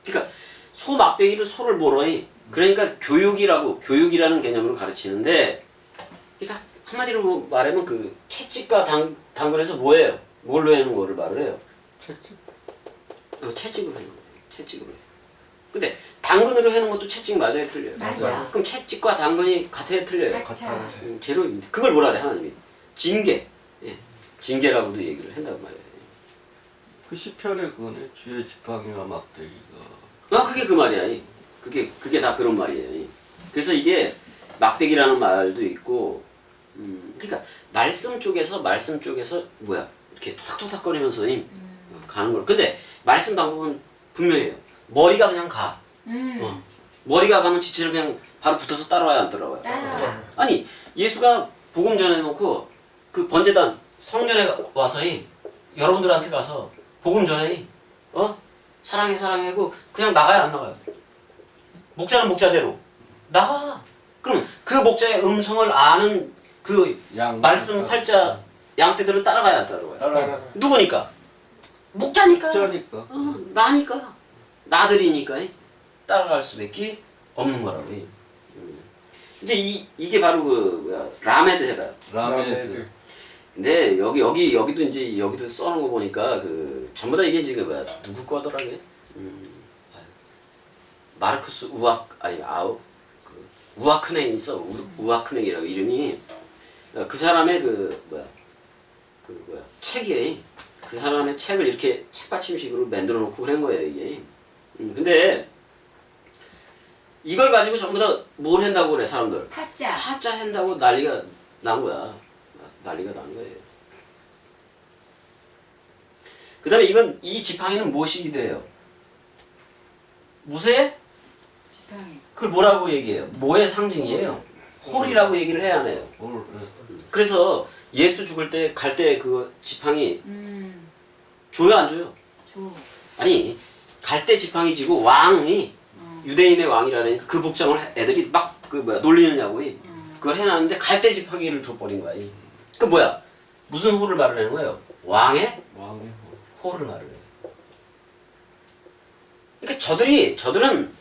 그러니까 소 막대기를 소를 몰어. 그러니까 교육이라는 개념으로 가르치는데, 그러니까 한마디로 뭐 말하면 그 채찍과 당근에서 뭐예요? 뭘로 해는 거를 말을 해요? 채찍? 채찍으로 해는 거예요. 채찍으로 해요. 근데 당근으로 해는 것도 채찍 맞아요, 틀려요? 맞아. 그럼 채찍과 당근이 같아요, 틀려요? 같아. 제로인데 그걸 뭐라 그래 하나님이? 징계. 예. 징계라고도 얘기를 한단 말이에요. 그 시편에 그거네. 주의 지팡이와 막대기가. 그게 그 말이야. 그게 다 그런 말이에요. 그래서 이게 막대기라는 말도 있고, 그러니까 말씀 쪽에서 뭐야 이렇게 토닥토닥거리면서 가는 걸. 근데 말씀 방법은 분명해요. 머리가 그냥 가. 머리가 가면 지체를 그냥 바로 붙어서 따라와야 안 따라와요? 따라와. 아니 예수가 복음 전해놓고 그 번제단 성전에 와서 여러분들한테 가서 복음 전해 사랑해 하고 그냥 나가야 안 나가요? 목자는 목자대로 나가. 그러면 그 목자의 음성을 아는 그 말씀 활자 양떼들은 따라가야 안 따라와요? 따라가. 누구니까? 목자니까. 목자니까. 나니까. 나들이니까 따라갈 수밖에 없는 거라고. 이제 이게 바로 라메드 해봐요. 라메드. 근데 여기도 이제 여기도 써놓은 거 보니까 그 전부 다 이게 이제 그 뭐야 누구 거더라게? 마르크스 우아크냉 있어. 우아크냉이라고 이름이. 그 사람의 책에 그 사람의 책을 이렇게 책받침식으로 만들어 놓고 그런 거예요 이게. 근데 이걸 가지고 전부 다 뭘 한다고 그래 사람들? 파자. 파자 한다고 난리가 난 거야. 난리가 난 거예요. 그 다음에 이 지팡이는 무엇이 돼요? 무쇠? 지팡이. 그걸 뭐라고 얘기해요? 뭐의 상징이에요? 홀이라고 얘기를 해야 해요. 그래서 예수 죽을 때 갈 때 그 지팡이 줘요 안 줘요? 줘. 아니 갈 때 지팡이 지고 왕이 유대인의 왕이라니까 그 복장을 애들이 막 놀리느냐고 그걸 해놨는데 갈 때 지팡이를 줘버린 거야. 그 뭐야? 무슨 홀을 말하는 거예요? 왕의 홀을 말을 해요. 그러니까 저들은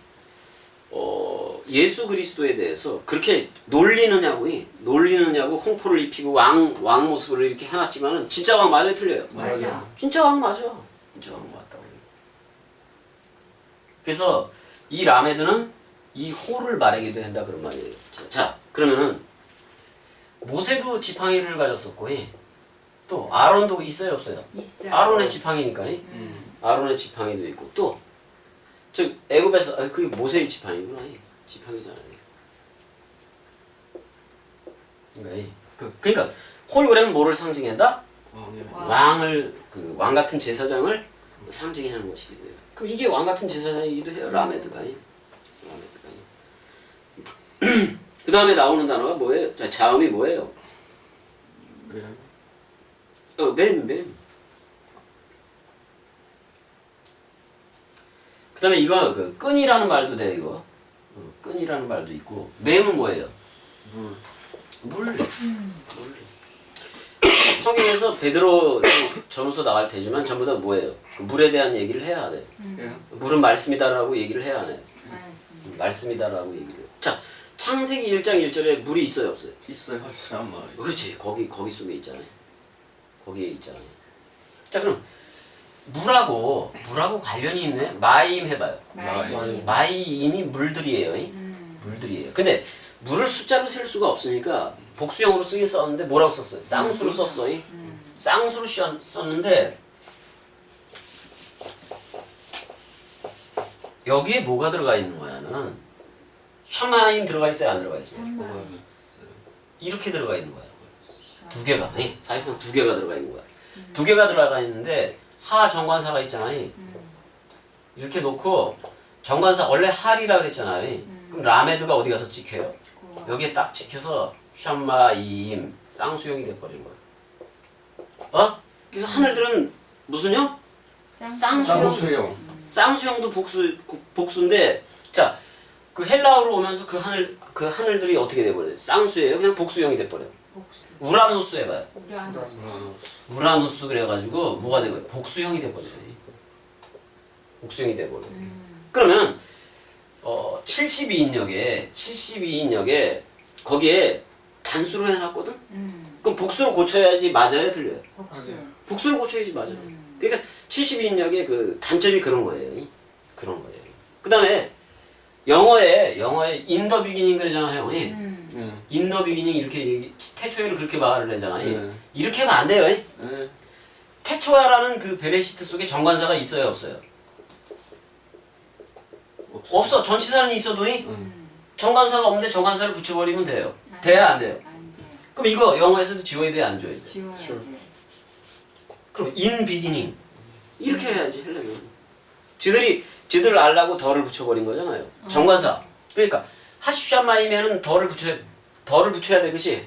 예수 그리스도에 대해서 그렇게 놀리느냐고 홍포를 입히고 왕 모습을 이렇게 해놨지만은 진짜 왕 맞아요 틀려요? 맞아. 진짜 왕 맞아. 진짜 왕 맞다고. 그래서 이 라메드는 이 홀을 말하기도 한다 그런 말이에요. 자 그러면은 모세도 지팡이를 가졌었고 또 아론도 있어요 없어요? 있어. 아론의 지팡이니까 아론의 지팡이도 있고 또 저 애굽에서 그게 모세의 지팡이구나. 지팡이잖아요. 그러니까 홀그램은 뭐를 상징한다? 왕이야. 왕을 그 왕 같은 제사장을 상징하는 것이기도 해요. 그럼 이게 왕 같은 제사장이기도 해요. 라메드가. 그 다음에 나오는 단어가 뭐예요? 자, 자음이 뭐예요? 맴. 그 다음에 이거 그 끈이라는 말도 돼요. 이거 끈이라는 말도 있고 맴은 뭐예요? 물. 성경에서 베드로 전후서 나갈 테지만 전부 다 뭐예요? 그 물에 대한 얘기를 해야 돼. 예. 물은 말씀이다라고 얘기를 해야 해. 말씀. 말씀이다라고 얘기를 해요. 자, 창세기 1장 1절에 물이 있어요, 없어요? 있어요. 참 말이야. 그렇지. 거기 속에 있잖아요. 거기에 있잖아요. 자, 그럼 물하고 관련이 있네. 마임 해봐요. 말씀. 마임이 물들이에요. 물들이에요. 근데 물을 숫자로 셀 수가 없으니까 복수형으로 쓰긴 썼는데 뭐라고 썼어요? 쌍수로 썼어요. 쌍수로 썼는데 여기에 뭐가 들어가 있는 거냐면은 샤마임 들어가 있어요? 안 들어가 있어요? 이렇게 들어가 있는 거야. 두 개가. 사실상 두 개가 들어가 있는 거야. 두 개가 들어가 있는데 하 정관사가 있잖아요. 이렇게 놓고 정관사 원래 할이라 그랬잖아요. 그럼 라메드가 어디 가서 찍혀요? 여기에 딱 찍혀서 샴마임 쌍수형이 돼버린 거야. 그래서 하늘들은 무슨 형? 쌍수형. 쌍수형. 쌍수형도 복수인데 자, 그 헬라어로 오면서 그 하늘들이 어떻게 돼버려요? 쌍수예요. 그냥 복수형이 돼버려. 복수. 우라노스 해봐요. 우라노스. 우라노스 그래가지고 뭐가 돼버려? 복수형이 돼버려요. 복수형이 돼버려. 그러면 72인역에 거기에 단수로 해놨거든? 그럼 복수로 고쳐야지 맞아요? 틀려요? 복수. 복수로 고쳐야지 맞아요. 그러니까 72인역의 그 단점이 그런 거예요. 그런 거예요. 그 다음에 영어에 in the beginning 그러잖아요. in the beginning 이렇게 태초에를 그렇게 말을 하잖아요. 이렇게 하면 안 돼요. 태초야라는 그 베레시트 속에 정관사가 있어요? 없어요? 없어. 전치사는 있어도 정관사가 없는데 정관사를 붙여버리면 돼요. 돼야 안 돼요? 안 돼. 그럼 이거 영어에서도 지워야 돼? 안 지워야 돼? 지워야 돼. 그럼 in beginning 이렇게 해야지 하려면 지들을 알라고 더를 붙여버린 거잖아요. 정관사. 그러니까 하슈샤마이면은 더를 붙여야 돼, 그치?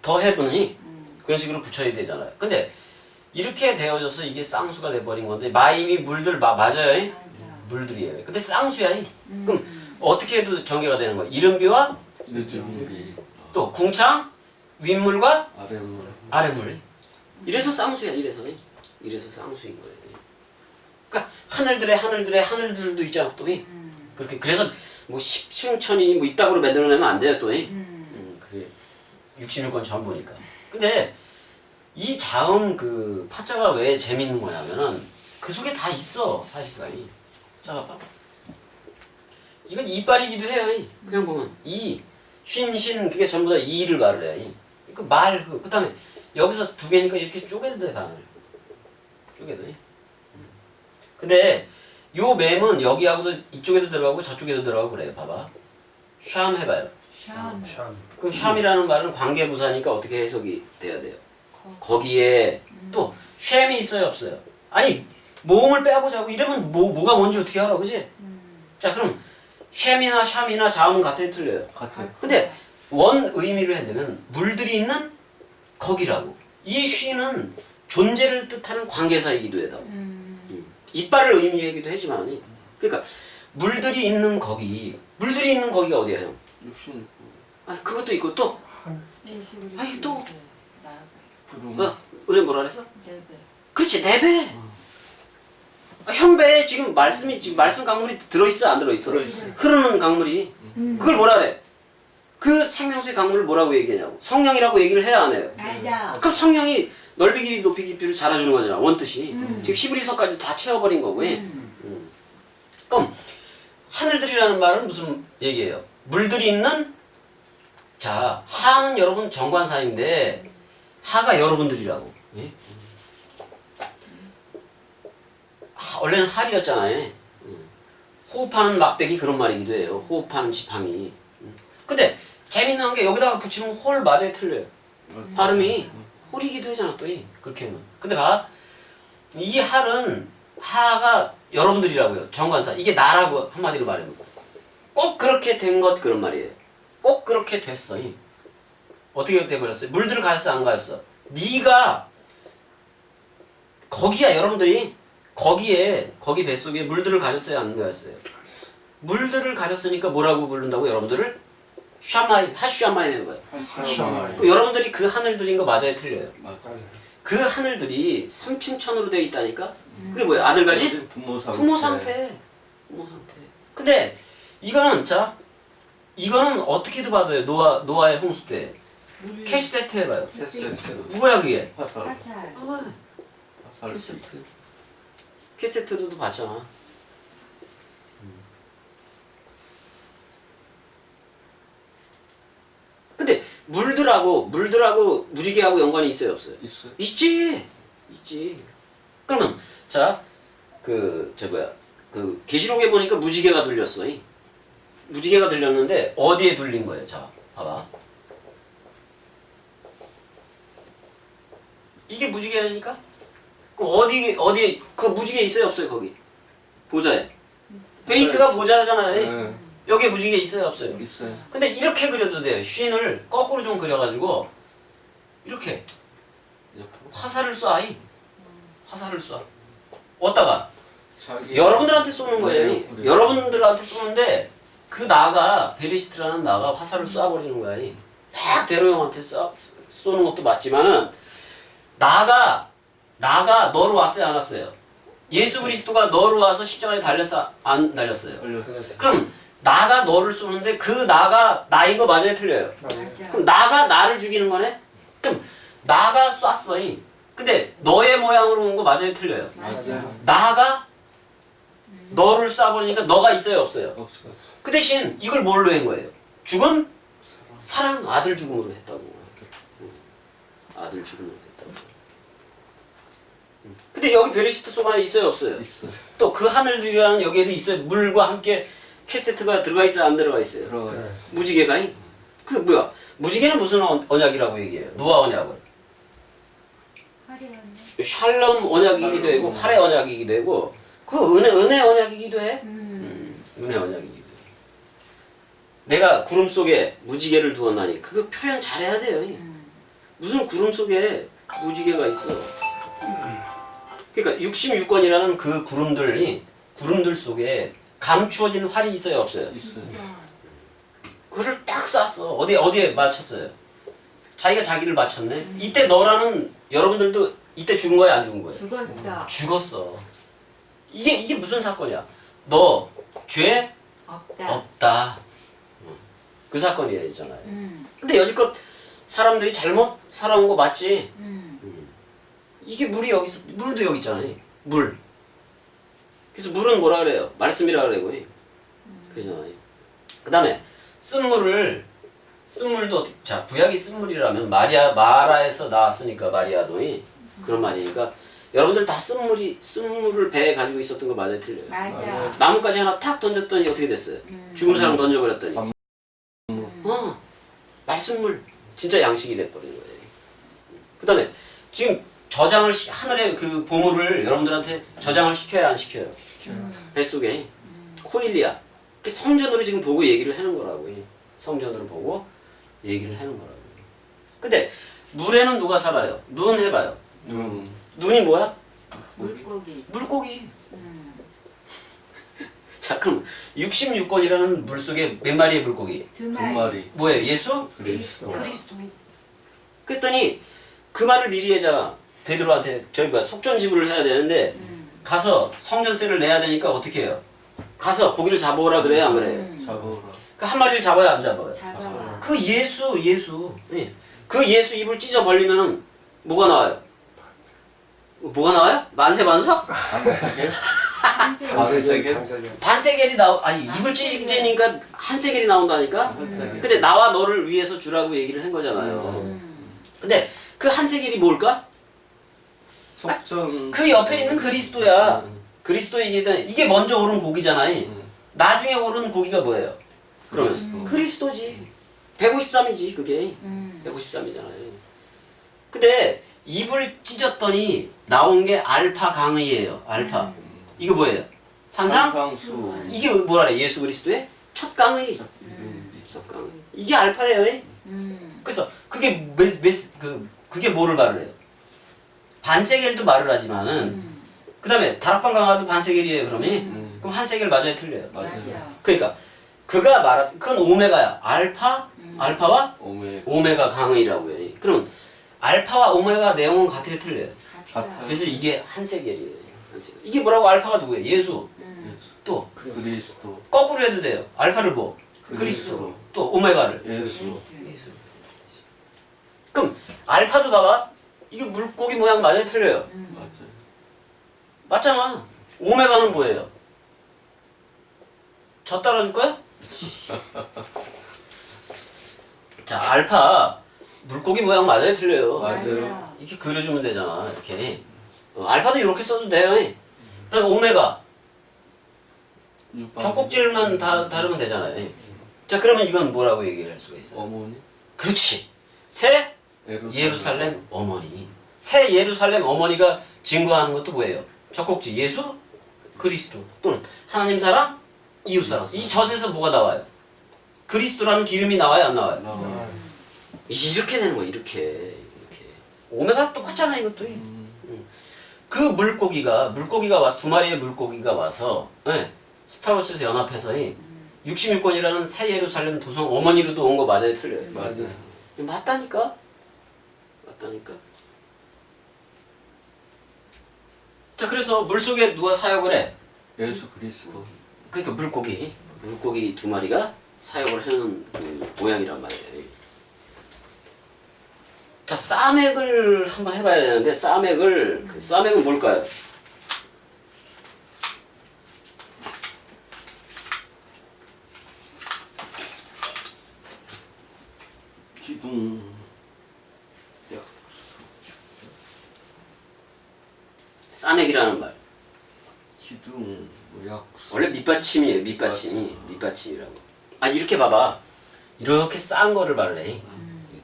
더 해분이 그런 식으로 붙여야 되잖아요. 근데 이렇게 되어져서 이게 쌍수가 돼버린 건데 마임이 물들 맞아요? 맞아. 물들이에요. 근데 쌍수야. 그럼 어떻게 해도 전개가 되는 거야? 이름비와 늦은물이 또 궁창 윗물과 아랫물. 아랫물. 이래서 쌍수야. 이래서 쌍수인 거예요. 그러니까 하늘들도 있잖아 또. 그렇게 그래서 뭐 십층천이 뭐 이따구로 만들어내면 안 돼요 또. 그게 66권 처음 보니까. 근데 이 자음 그 파자가 왜 재밌는 거냐면은 그 속에 다 있어 사실상. 자 봐봐. 이건 이빨이기도 해요. 그냥 보면 이, 쉰 그게 전부 다 이를 말을 해. 그 다음에 여기서 두 개니까 이렇게 쪼개도 돼 반을. 쪼개도 돼. 근데 요 맴은 여기하고도 이쪽에도 들어가고 저쪽에도 들어가고 그래요. 봐봐. 샴 해봐요. 샴. 참. 그럼 샴이라는 말은 관계부사니까 어떻게 해석이 돼야 돼요? 거기에 또 샴이 있어요 없어요? 아니 모음을 빼보자고 이러면 뭐가 뭔지 어떻게 알아 그지? 자 그럼 샴이나 샴이나 자음은 같아요 틀려요? 같아요. 근데 원 의미를 한다면 물들이 있는 거기라고. 이 쉬는 존재를 뜻하는 관계사이기도 해요. 이빨을 의미하기도 하지만 그러니까 물들이 있는 거기가 어디예요? 66. 아 그것도 있고 또 예수그리스도. 아니, 또. 구름. 은혜 뭐라 그랬어? 네 배. 그렇지 네 배. 형배에 지금 말씀 강물이 들어있어 안 들어있어? 들어있어. 흐르는 강물이 그걸 뭐라 그래? 그 생명수의 강물을 뭐라고 얘기하냐고? 성령이라고 얘기를 해야 안 해요? 맞아. 그럼 성령이 넓이 길이 높이 깊이를 잘해주는 거잖아 원뜻이. 지금 히브리서까지 다 채워버린 거고. 그럼 하늘들이라는 말은 무슨 얘기예요? 물들이 있는 자 하는 여러분 정관사인데 하가 여러분들이라고. 예? 원래는 할이었잖아요. 호흡하는 막대기 그런 말이기도 해요. 호흡하는 지팡이. 근데 재밌는 게 여기다가 붙이면 홀 맞아요, 틀려요. 발음이 홀이기도 하잖아 또 그렇게 하면. 근데 봐, 이 할은 하가 여러분들이라고요. 정관사. 이게 나라고 한마디로 말하면 꼭 그렇게 된 것 그런 말이에요. 꼭 그렇게 됐어. 어떻게 돼버렸어요? 물들을 가졌어 안 가졌어? 네가 거기야 여러분들이 거기 뱃속에 물들을 가졌어요 안 가졌어요? 물들을 가졌으니까 뭐라고 부른다고 여러분들을? 샤마이, 하슈샤마이라는 거예요. 하슈샤마이. 여러분들이 그 하늘들인 거 맞아요 틀려요? 맞아요. 그 하늘들이 삼층천으로 되어 있다니까? 그게 뭐야? 아들가지? 부모 상태. 부모 상태. 부모 상태. 근데 이거는 자 이거는 어떻게도 봐도요. 노아의 홍수 때 캐시세트 해봐요. 캐세트. 뭐야 그게? 화살. 화살. 아, 화살. 캐세트. 캐세트로도 봤잖아. 근데 물들하고 무지개하고 연관이 있어요 없어요? 있어요. 있지. 그러면 자 그 계시록에 보니까 무지개가 들렸어. 무지개가 들렸는데 어디에 들린 거예요? 자 봐봐. 이게 무지개라니까? 그럼 어디 그 무지개 있어요 없어요 거기? 보자에. 베이트가 보자잖아요. 네. 여기에 무지개 있어요 없어요? 있어요. 근데 이렇게 그려도 돼요. 쉰을 거꾸로 좀 그려가지고 이렇게 화살을 쏴. 화살을 쏴. 어디다가 자기 여러분들한테 쏘는 거예요. 네, 그래요. 여러분들한테 쏘는데 그 나가 베리시트라는 나가 화살을 쏴버리는 거야. 막 대로 형한테 쏘는 것도 맞지만은 나가 너로 왔어요 안 왔어요? 예수 그리스도가 너로 와서 십자가에 달렸어 안 달렸어요? 걸렸어요. 그럼 나가 너를 쏘는데 그 나가 나인 거 맞아요 틀려요? 맞아요. 그럼 나가 나를 죽이는 거네? 그럼 나가 쐈어. 근데 너의 모양으로 온 거 맞아요 틀려요? 맞아요. 나가 너를 쏴버리니까 너가 있어요 없어요? 없어요. 그 대신 이걸 뭘로 한 거예요? 죽음? 사랑 아들 죽음으로 했다고. 아들 죽음으로 했다고. 근데 여기 베리시트 속 안에 있어요 없어요? 있어요. 또 그 하늘들이라는 여기에도 있어요. 물과 함께 캐세트가 들어가 있어요 안 들어가 있어요? 들어가요. 무지개가 그 뭐야? 무지개는 무슨 언약이라고 얘기해요? 노아 언약을. 화려한. 샬롬 언약이기도 하고 활의 언약이기도 하고 그 은혜 언약이기도 해. 은혜 언약이기도 해. 내가 구름 속에 무지개를 두었나니 그거 표현 잘해야 돼요. 무슨 구름 속에 무지개가 있어. 그러니까 66권이라는 그 구름들 속에 감추어진 활이 있어요 없어요? 있어요. 그를 딱 쐈어. 어디에 맞췄어요? 자기가 자기를 맞췄네. 이때 너라는 여러분들도 이때 죽은 거야 안 죽은 거야? 죽었어. 죽었어. 이게 무슨 사건이야? 너 죄 없다. 없다. 그 사건이야 있잖아요. 근데 여지껏 사람들이 잘못 살아온 거 맞지? 이게 물도 여기 있잖아요. 물. 그래서 물은 뭐라 그래요? 말씀이라 그래요. 그러잖아요. 그 다음에 쓴물도 자 구약이 쓴물이라면 마라에서 나왔으니까 마리아도 그런 말이니까 여러분들 다 쓴물을 배에 가지고 있었던 거 맞아요 틀려요? 맞아. 나뭇가지 하나 탁 던졌더니 어떻게 됐어요? 죽은 사람 던져버렸더니 말씀물 진짜 양식이 돼버린 거예요. 그 다음에 지금 하늘의 그 보물을 여러분들한테 저장을 시켜야 안 시켜요? 뱃속에 코일리아 성전으로 지금 보고 얘기를 하는 거라고. 성전으로 보고 얘기를 하는 거라고. 근데 물에는 누가 살아요? 눈 해봐요. 눈이 뭐야? 물고기. 물고기. 자 그럼 66권이라는 물속에 몇 마리의 물고기? 두 두 마리. 마리. 뭐예요? 예수? 그리스도. 그리스도. 그랬더니 그 말을 미리 해자 베드로한테 속전지불을 해야 되는데 가서 성전세를 내야 되니까 어떻게 해요? 가서 고기를 잡아오라 그래요 안 그래요? 잡아오라. 그 한 마리를 잡아요 안 잡아요? 잡아와. 그 예수. 예. 그 예수 입을 찢어 벌리면은 뭐가 나와요? 뭐가 나와요? 만세반석? 반세계? 반세겔이 아니 입을 찢으니까 한 세겔이 나온다니까? 한 세겔. 근데 나와 너를 위해서 주라고 얘기를 한 거잖아요. 근데 그 한 세겔이 뭘까? 속전. 그 옆에 있는 그리스도야. 그리스도 얘기든 이게 먼저 오른 고기잖아요. 나중에 오른 고기가 뭐예요? 그러면 그리스도지. 153이지 그게. 153이잖아요. 근데 입을 찢었더니 나온 게 알파 강의예요. 알파. 이거 뭐예요? 산상? 상수. 이게 뭐라 예수 그리스도의 첫 강의. 첫 강의. 이게 알파예요. 그래서 그게 그게 뭐를 말을 해요? 반세겔도 말을 하지만은 그다음에 다락방 강화도 반세겔이에요. 그러면 그럼 한 세겔 맞아요, 틀려요? 맞아. 그러니까 그가 말한 그건 오메가야. 알파와 오메가 강의라고 해요. 그럼 알파와 오메가 내용은 같아요, 틀려요? 같아. 그래서 이게 한 세겔이에요. 한 세겔. 이게 뭐라고? 알파가 누구예요? 예수. 또 그리스도. 거꾸로 해도 돼요. 알파를 뭐? 그리스도. 또 오메가를 예수. 예수. 그럼 알파도 봐봐. 이게 물고기 모양 맞아요, 틀려요? 맞아요. 맞잖아. 오메가는 뭐예요? 저 따라줄 거야? 자, 알파 물고기 모양 맞아요, 틀려요? 맞아요. 이렇게 그려주면 되잖아, 이렇게. 알파도 이렇게 써도 돼요. 그다음 오메가 젖꼭지를만 다르면 되잖아요. 자, 그러면 이건 뭐라고 얘기를 할 수가 있어요? 어머니. 그렇지. 새 예루살렘 어머니. 새 예루살렘 어머니가 증거하는 것도 뭐예요? 젖꼭지 예수 그리스도 또는 하나님 사랑 이웃 사랑. 이 젖에서 뭐가 나와요? 그리스도라는 기름이 나와요, 안 나와요? 나와요. 이렇게 되는 거야, 이렇게. 오메가 똑같잖아, 이것도. 그 물고기가 와서, 두 마리의 물고기가 와서, 네, 스타워스에서 연합해서 66권이라는 새 예루살렘 도성 어머니로도 온 거 맞아요, 틀려요? 맞아요. 맞다니까? 자, 그래서 물속에 누가 사역을 해? 예수 그리스도. 그러니까 물고기 두 마리가 사역을 하는 그 모양이란 말이에요. 자, 싸맥을 한번 해봐야 되는데, 싸맥은 뭘까요? 기둥. 싸맥이라는 말. 기둥. 약속. 원래 밑받침이에요, 밑받침이라고. 아, 이렇게 봐봐. 이렇게 싼 거를 말해.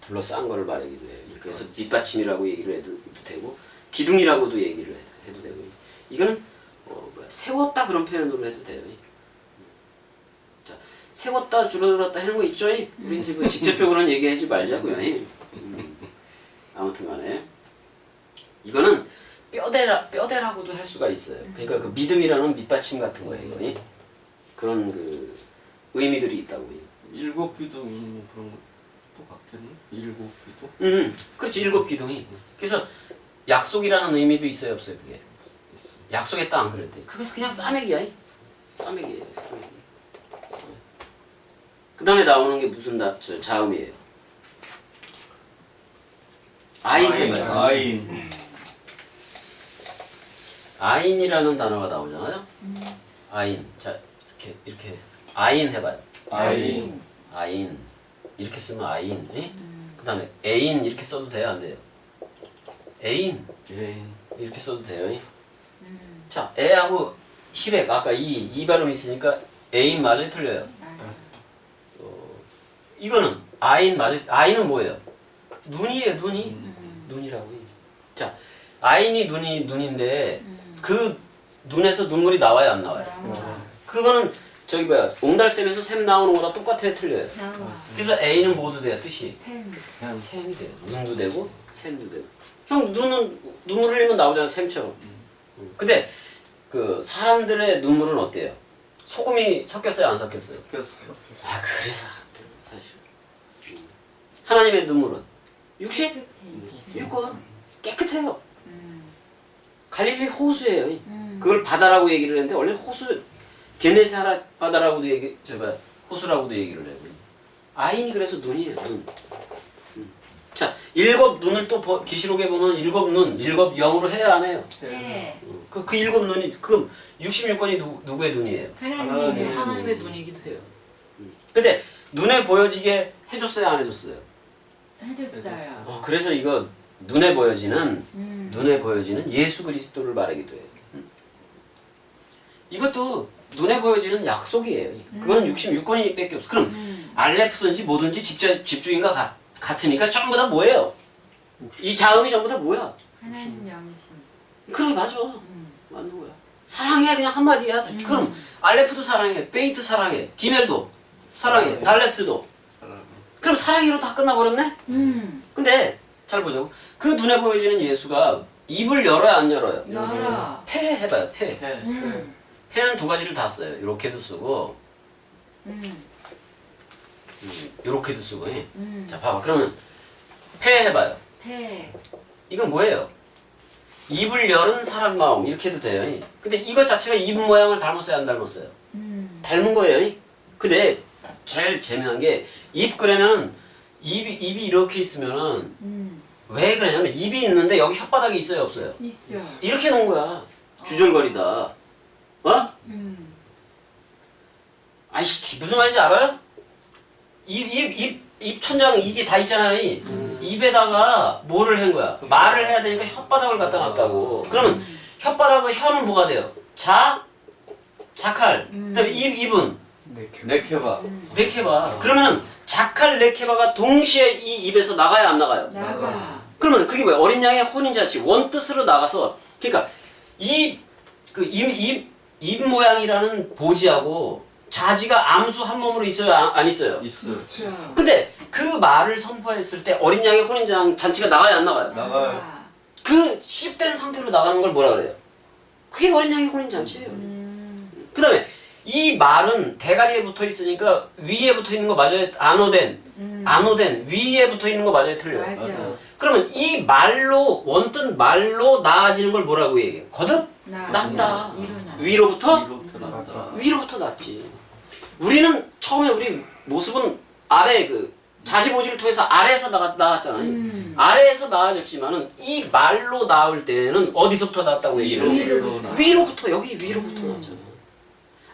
둘러싼 거를 말하기도 해요. 그래서 밑받침이라고 얘기를 해도 되고, 기둥이라고도 얘기를 해도 되고. 이거는 세웠다 그런 표현으로 해도 돼요. 자, 세웠다 줄어들었다 하는 거 있죠? 우리 이제 뭐 직접적으로는 얘기하지 말자고요. 아무튼 간에 이거는 뼈대라고도 할 수가 있어요. 그러니까 그 믿음이라는 밑받침 같은 거예요. 그런 그 의미들이 있다고. 일곱 기둥이 그런 거 똑같겠네. 일곱 기둥. 그렇지, 일곱 기둥이. 그래서 약속이라는 의미도 있어요, 없어요, 그게? 약속의 땅 그랬대. 그것은 그냥 싸매기야. 싸매기예요, 싸매기. 그 다음에 나오는 게 무슨 자음이에요? 아인 해봐요. 아인. 아인이라는 단어가 나오잖아요. 아인. 자, 이렇게 아인 해봐요. 아인. 이렇게 쓰면 아인. 그 다음에 애인 이렇게 써도 돼요, 안 돼요? 애인. 이렇게 써도 돼요. 자, 애하고 시렉 아까 이 발음이 있으니까 애인 맞아요, 틀려요? 이거는 아인 맞아요. 아인은 뭐예요? 눈이에요, 눈이라고. 자, 아인이 눈인데 그 눈에서 눈물이 나와요, 안 나와요? 그거는 저기 뭐야, 옹달샘에서 샘 나오는 거랑 똑같아요, 틀려요? 그래서 A는 뭐도 돼요, 뜻이? 샘이 돼요. 눈도 되고 샘도 되고. 형 눈물 흘리면 나오잖아, 샘처럼. 근데 그 사람들의 눈물은 어때요? 소금이 섞였어요, 안 섞였어요? 아, 그래서 사실 하나님의 눈물은 육신? 육권 깨끗해요. 갈릴리 호수예요. 그걸 바다라고 얘기를 했는데 원래 호수 게네사렛 바다라고도 호수라고도 얘기를 해요. 아인이 그래서 눈이에요. 눈. 자, 일곱 눈을 또 계시록에 보면 일곱 눈, 일곱 영으로 해야 안 해요? 네. 그 일곱 눈이 그 66권이 누구의 눈이에요? 하나님. 하나님의 눈이기도 해요. 근데 눈에 보여지게 해줬어요, 안 해줬어요? 해줬어요. 그래서 이거 눈에 보여지는 예수 그리스도를 말하기도 해요. 이것도 눈에 보여지는 약속이에요. 그거는 66권이 밖에 없어. 그럼 알레프든지 뭐든지 집주인과 같으니까 전부 다 뭐예요? 이 자음이 전부 다 뭐야? 하나님 영신. 그래 맞아. 맞는 거야. 사랑해 그냥 한마디야. 그럼 알레프도 사랑해, 베이트 사랑해, 기멜도 사랑해, 달레트도. 사람이. 그럼 사랑해로 다 끝나버렸네? 음. 근데 잘 보자고. 그 눈에 보여지는 예수가 입을 열어요 안 열어요? 열어. 폐 해봐요 폐. 해. 폐는 두 가지를 다 써요. 이렇게도 쓰고 이렇게도 쓰고. 예. 자 봐봐. 그러면 폐 해봐요. 폐. 이건 뭐예요? 입을 열은 사람 마음 이렇게 해도 돼요. 예. 근데 이것 자체가 입 모양을 닮았어요 안 닮았어요? 닮은 거예요. 예. 근데 제일 재미난 게 입 그러면 입이 이렇게 있으면은 왜 그러냐면 입이 있는데 여기 혓바닥이 있어요 없어요? 있어. 이렇게 놓은 거야. 주절거리다. 어? 아이씨 무슨 말인지 알아요? 입 천장 이게 다 있잖아요. 입에다가 뭐를 한 거야? 말을 해야 되니까 혓바닥을 갖다 놨다고. 그러면 혓바닥과 혀는 뭐가 돼요? 자칼. 그다음에 입은 네케바. 네케바. 그러면은 자칼 네케바가 동시에 이 입에서 나가야 안 나가요? 나가. 그러면 그게 뭐야? 어린 양의 혼인잔치 원 뜻으로 나가서 그러니까 입 모양이라는 보지하고 자지가 암수 한 몸으로 있어요 안 있어요? 있어요. 있어. 근데 그 말을 선포했을 때 어린 양의 혼인잔치가 나가요 안 나가요? 나가요. 그 씹된 상태로 나가는 걸 뭐라 그래요? 그게 어린 양의 혼인잔치예요. 그 다음에 이 말은 대가리에 붙어 있으니까 위에 붙어 있는 거 맞아요? 안오된 위에 붙어 있는 거 맞아요? 틀려요? 맞아. 그러면 이 말로 원뜻 말로 나아지는 걸 뭐라고 얘기해요? 거듭 낫다. 일어나. 위로부터 위로부터 나온다. 위로부터 낫지. 우리는 처음에 우리 모습은 아래 그 자지보지를 통해서 아래에서 나왔잖아요. 아래에서 나아졌지만은 이 말로 나올 때는 어디서부터 나왔다고 얘기해요? 위로부터 여기 위로부터 나왔잖아.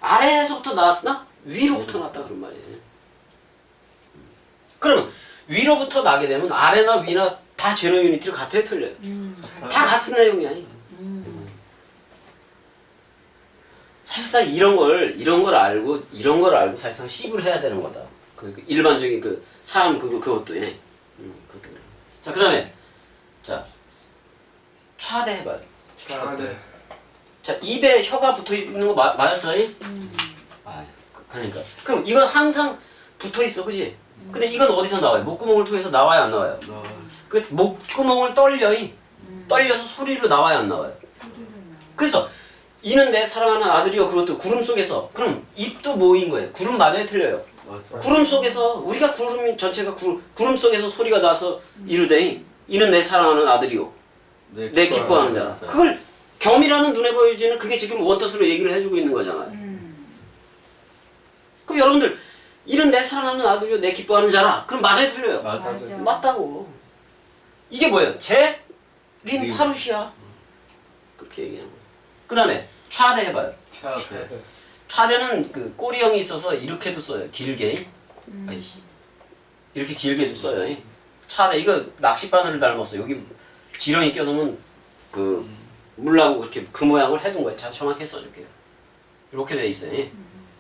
아래에서부터 나왔으나 위로부터 나왔다 그런 말이에요. 그러면 위로부터 나게 되면 아래나 위나 다 제로 유니티를 같아요 틀려요? 다 같은 내용이 아니에요. 사실상 이런 걸 알고 사실상 시부를 해야 되는 거다. 그 일반적인 그 사람 그것도 예. 그것도. 자 그다음에 자 차대 해봐요. 네. 자 입에 혀가 붙어 있는 거 맞았어요? 아 그러니까 그럼 이건 항상 붙어 있어, 그지? 근데 이건 어디서 나와요? 목구멍을 통해서 나와요, 안 나와요? 그 목구멍을 떨려서 소리로 나와요, 안 나와요? 그래서 이는 내 사랑하는 아들이요. 그것도 구름 속에서. 그럼 입도 뭐인 거예요? 구름 맞아요, 틀려요? 맞아. 구름 속에서 우리가 구름 전체가 구름 속에서 소리가 나서 이르되 이는 내 사랑하는 아들이요. 내 기뻐하는 자라. 그걸 겸이라는 눈에 보여지는 그게 지금 원뜻으로 얘기를 해주고 있는 거잖아요. 그럼 여러분들 이는 내 사랑하는 아들이요 내 기뻐하는 자라. 그럼 맞아요, 틀려요? 맞아. 맞다고. 이게 뭐예요? 제린 파루시아. 그렇게 얘기하는 거예요. 그 다음에 차대 해봐요. 차대. 차대는 그 꼬리형이 있어서 이렇게도 써요. 길게. 아이씨. 이렇게 길게도 써요. 차대 이거 낚싯바늘을 닮았어. 여기 지렁이 껴놓으면 그 물라고 그렇게 그 모양을 해둔 거예요. 자 정확히 써줄게요. 이렇게 돼 있어요.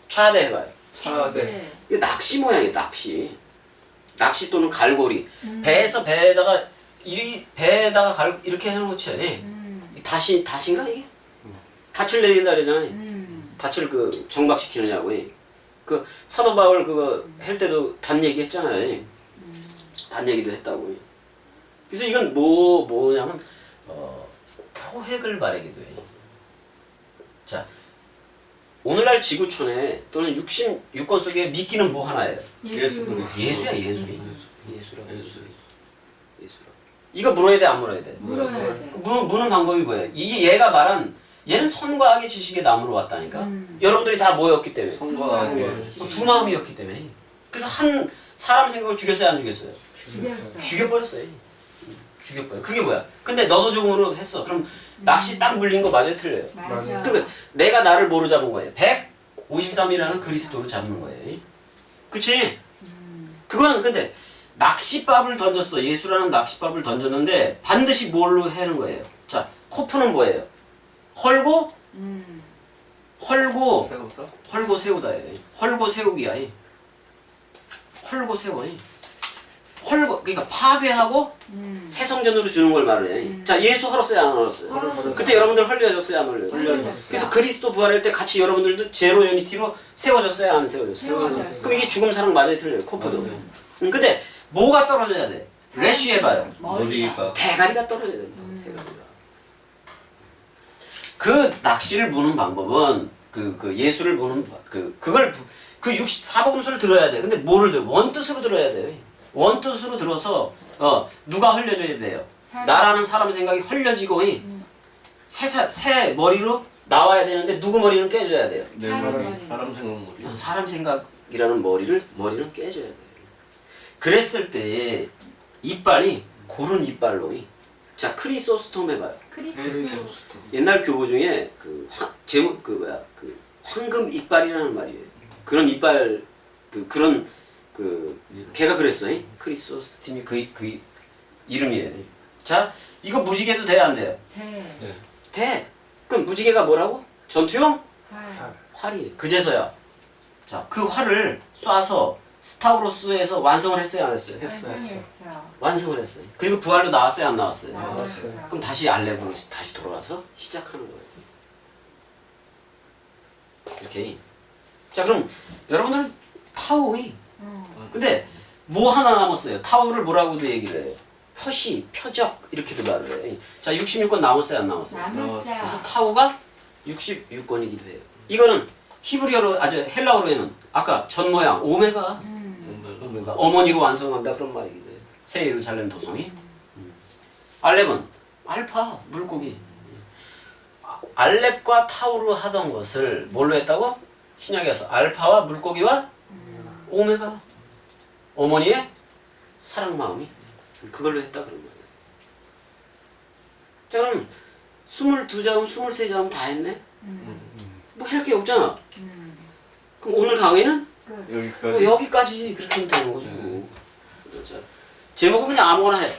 차대 해봐요. 차대. 이게 낚시 모양이에요. 낚시 또는 갈고리. 배에다가 이렇게 해놓죠. 다시인가 이게? 닻을 내린다 그러잖아요. 닻을 그 정박시키느냐고. 그 사도 바울 그거 할 때도 단 얘기 했잖아요. 단 얘기도 했다고. 그래서 이건 뭐냐면 포획을 말하기도 해요. 자 오늘날 지구촌에 또는 육권 속에 미끼는 뭐 하나예요? 예수야 예수라. 이거 물어야 돼 안 물어야 돼? 물어야 돼. 무는 방법이 뭐예요? 이게 얘가 말한 얘는 선과 악의 지식의 나무로 왔다니까. 여러분들이 다 뭐였기 때문에? 선과 악의 두 마음이었기 때문에. 그래서 한 사람 생각을 죽였어요 안 죽였어요? 죽였어. 죽여버렸어요. 죽여버려. 그게 뭐야? 근데 너도 죽음으로 했어. 그럼 낚시 딱 물린 거 맞아요 틀려요? 맞아. 그러니까 내가 나를 뭐로 잡은 거예요? 153이라는 그리스도로 잡는 거예요. 그치? 그건 근데 낚싯밥을 던졌어. 예수라는 낚싯밥을 던졌는데 반드시 뭘로 하는 거예요? 자, 코프는 뭐예요? 헐고 세우다. 세우다예요. 헐고 세우기야. 헐고 세워. 헐고 그러니까 파괴하고 새 성전으로 주는 걸 말해. 자, 예수 헐었어요, 안 헐었어요? 헐었어요. 그때 여러분들 헐려졌어요, 안 헐려졌어요? 헐려졌어요. 그래서 그리스도 부활할 때 같이 여러분들도 제로 유니티로 세워졌어요, 안 세워졌어요? 세워졌어요. 그럼 이게 죽음 사랑 맞아요, 틀려요? 코프도. 근데 뭐가 떨어져야 돼? 레쉬 해봐요. 머리가 대가리가 떨어져야 됩니다. 대가리가. 그 낚시를 무는 방법은 그 예수를 무는 그걸 그 64복음서를 들어야 돼. 근데 뭐를 들어? 원뜻으로 들어야 돼. 원뜻으로 들어서 누가 헐려져야 돼요? 사람. 나라는 사람 생각이 헐려지고 새 머리로 나와야 되는데 누구 머리는 깨져야 돼요? 내 사람 머리, 머리. 사람 생각 머리. 사람 생각이라는 머리는 깨져야 돼요. 그랬을 때 이빨이 고른 이빨로 자 크리소스톰 해봐요. 크리스토. 옛날 교보 중에 제목 그 황금 이빨이라는 말이에요. 그런 이빨 그런 걔가 그랬어. 크리소스톰이 그 이름이에요. 자 이거 무지개도 돼 안 돼요? 대. 돼. 그럼 무지개가 뭐라고? 전투용 활. 활이에요. 그제서야. 자 그 활을 쏴서 스타우로스에서 완성을 했어요, 안 했어요? 완성했어요. 완성을 했어요. 그리고 부활로 나왔어요, 안 나왔어요? 나왔어요. 그럼 다시 알렙으로 다시 돌아와서 시작하는 거예요. 이렇게. 자, 그럼 여러분들은 타우이. 근데 뭐 하나 남았어요. 타우를 뭐라고도 얘기를 해요. 표시, 표적 이렇게도 말을 해. 자, 66권 남았어요, 안 남았어요? 그래서 남았어요. 타우가 66권이기도 해요. 이거는 히브리어로 헬라어로에는 아까 전 모양 오메가 어머니로 완성한다 그런 말이기도 해요. 새 예루살렘 도성이. 알렙은 알파 물고기. 알렙과 타우로 하던 것을 뭘로 했다고? 신약에서 알파와 물고기와 오메가 어머니의 사랑 마음이 그걸로 했다 그런 말이에요. 자 그럼 22자음 23자음 다 했네? 뭐 할 게 없잖아. 그럼 오늘 강의는 여기까지. 여기까지 그렇게 하면 되는 거죠. 자, 제목은 그냥 아무거나 해.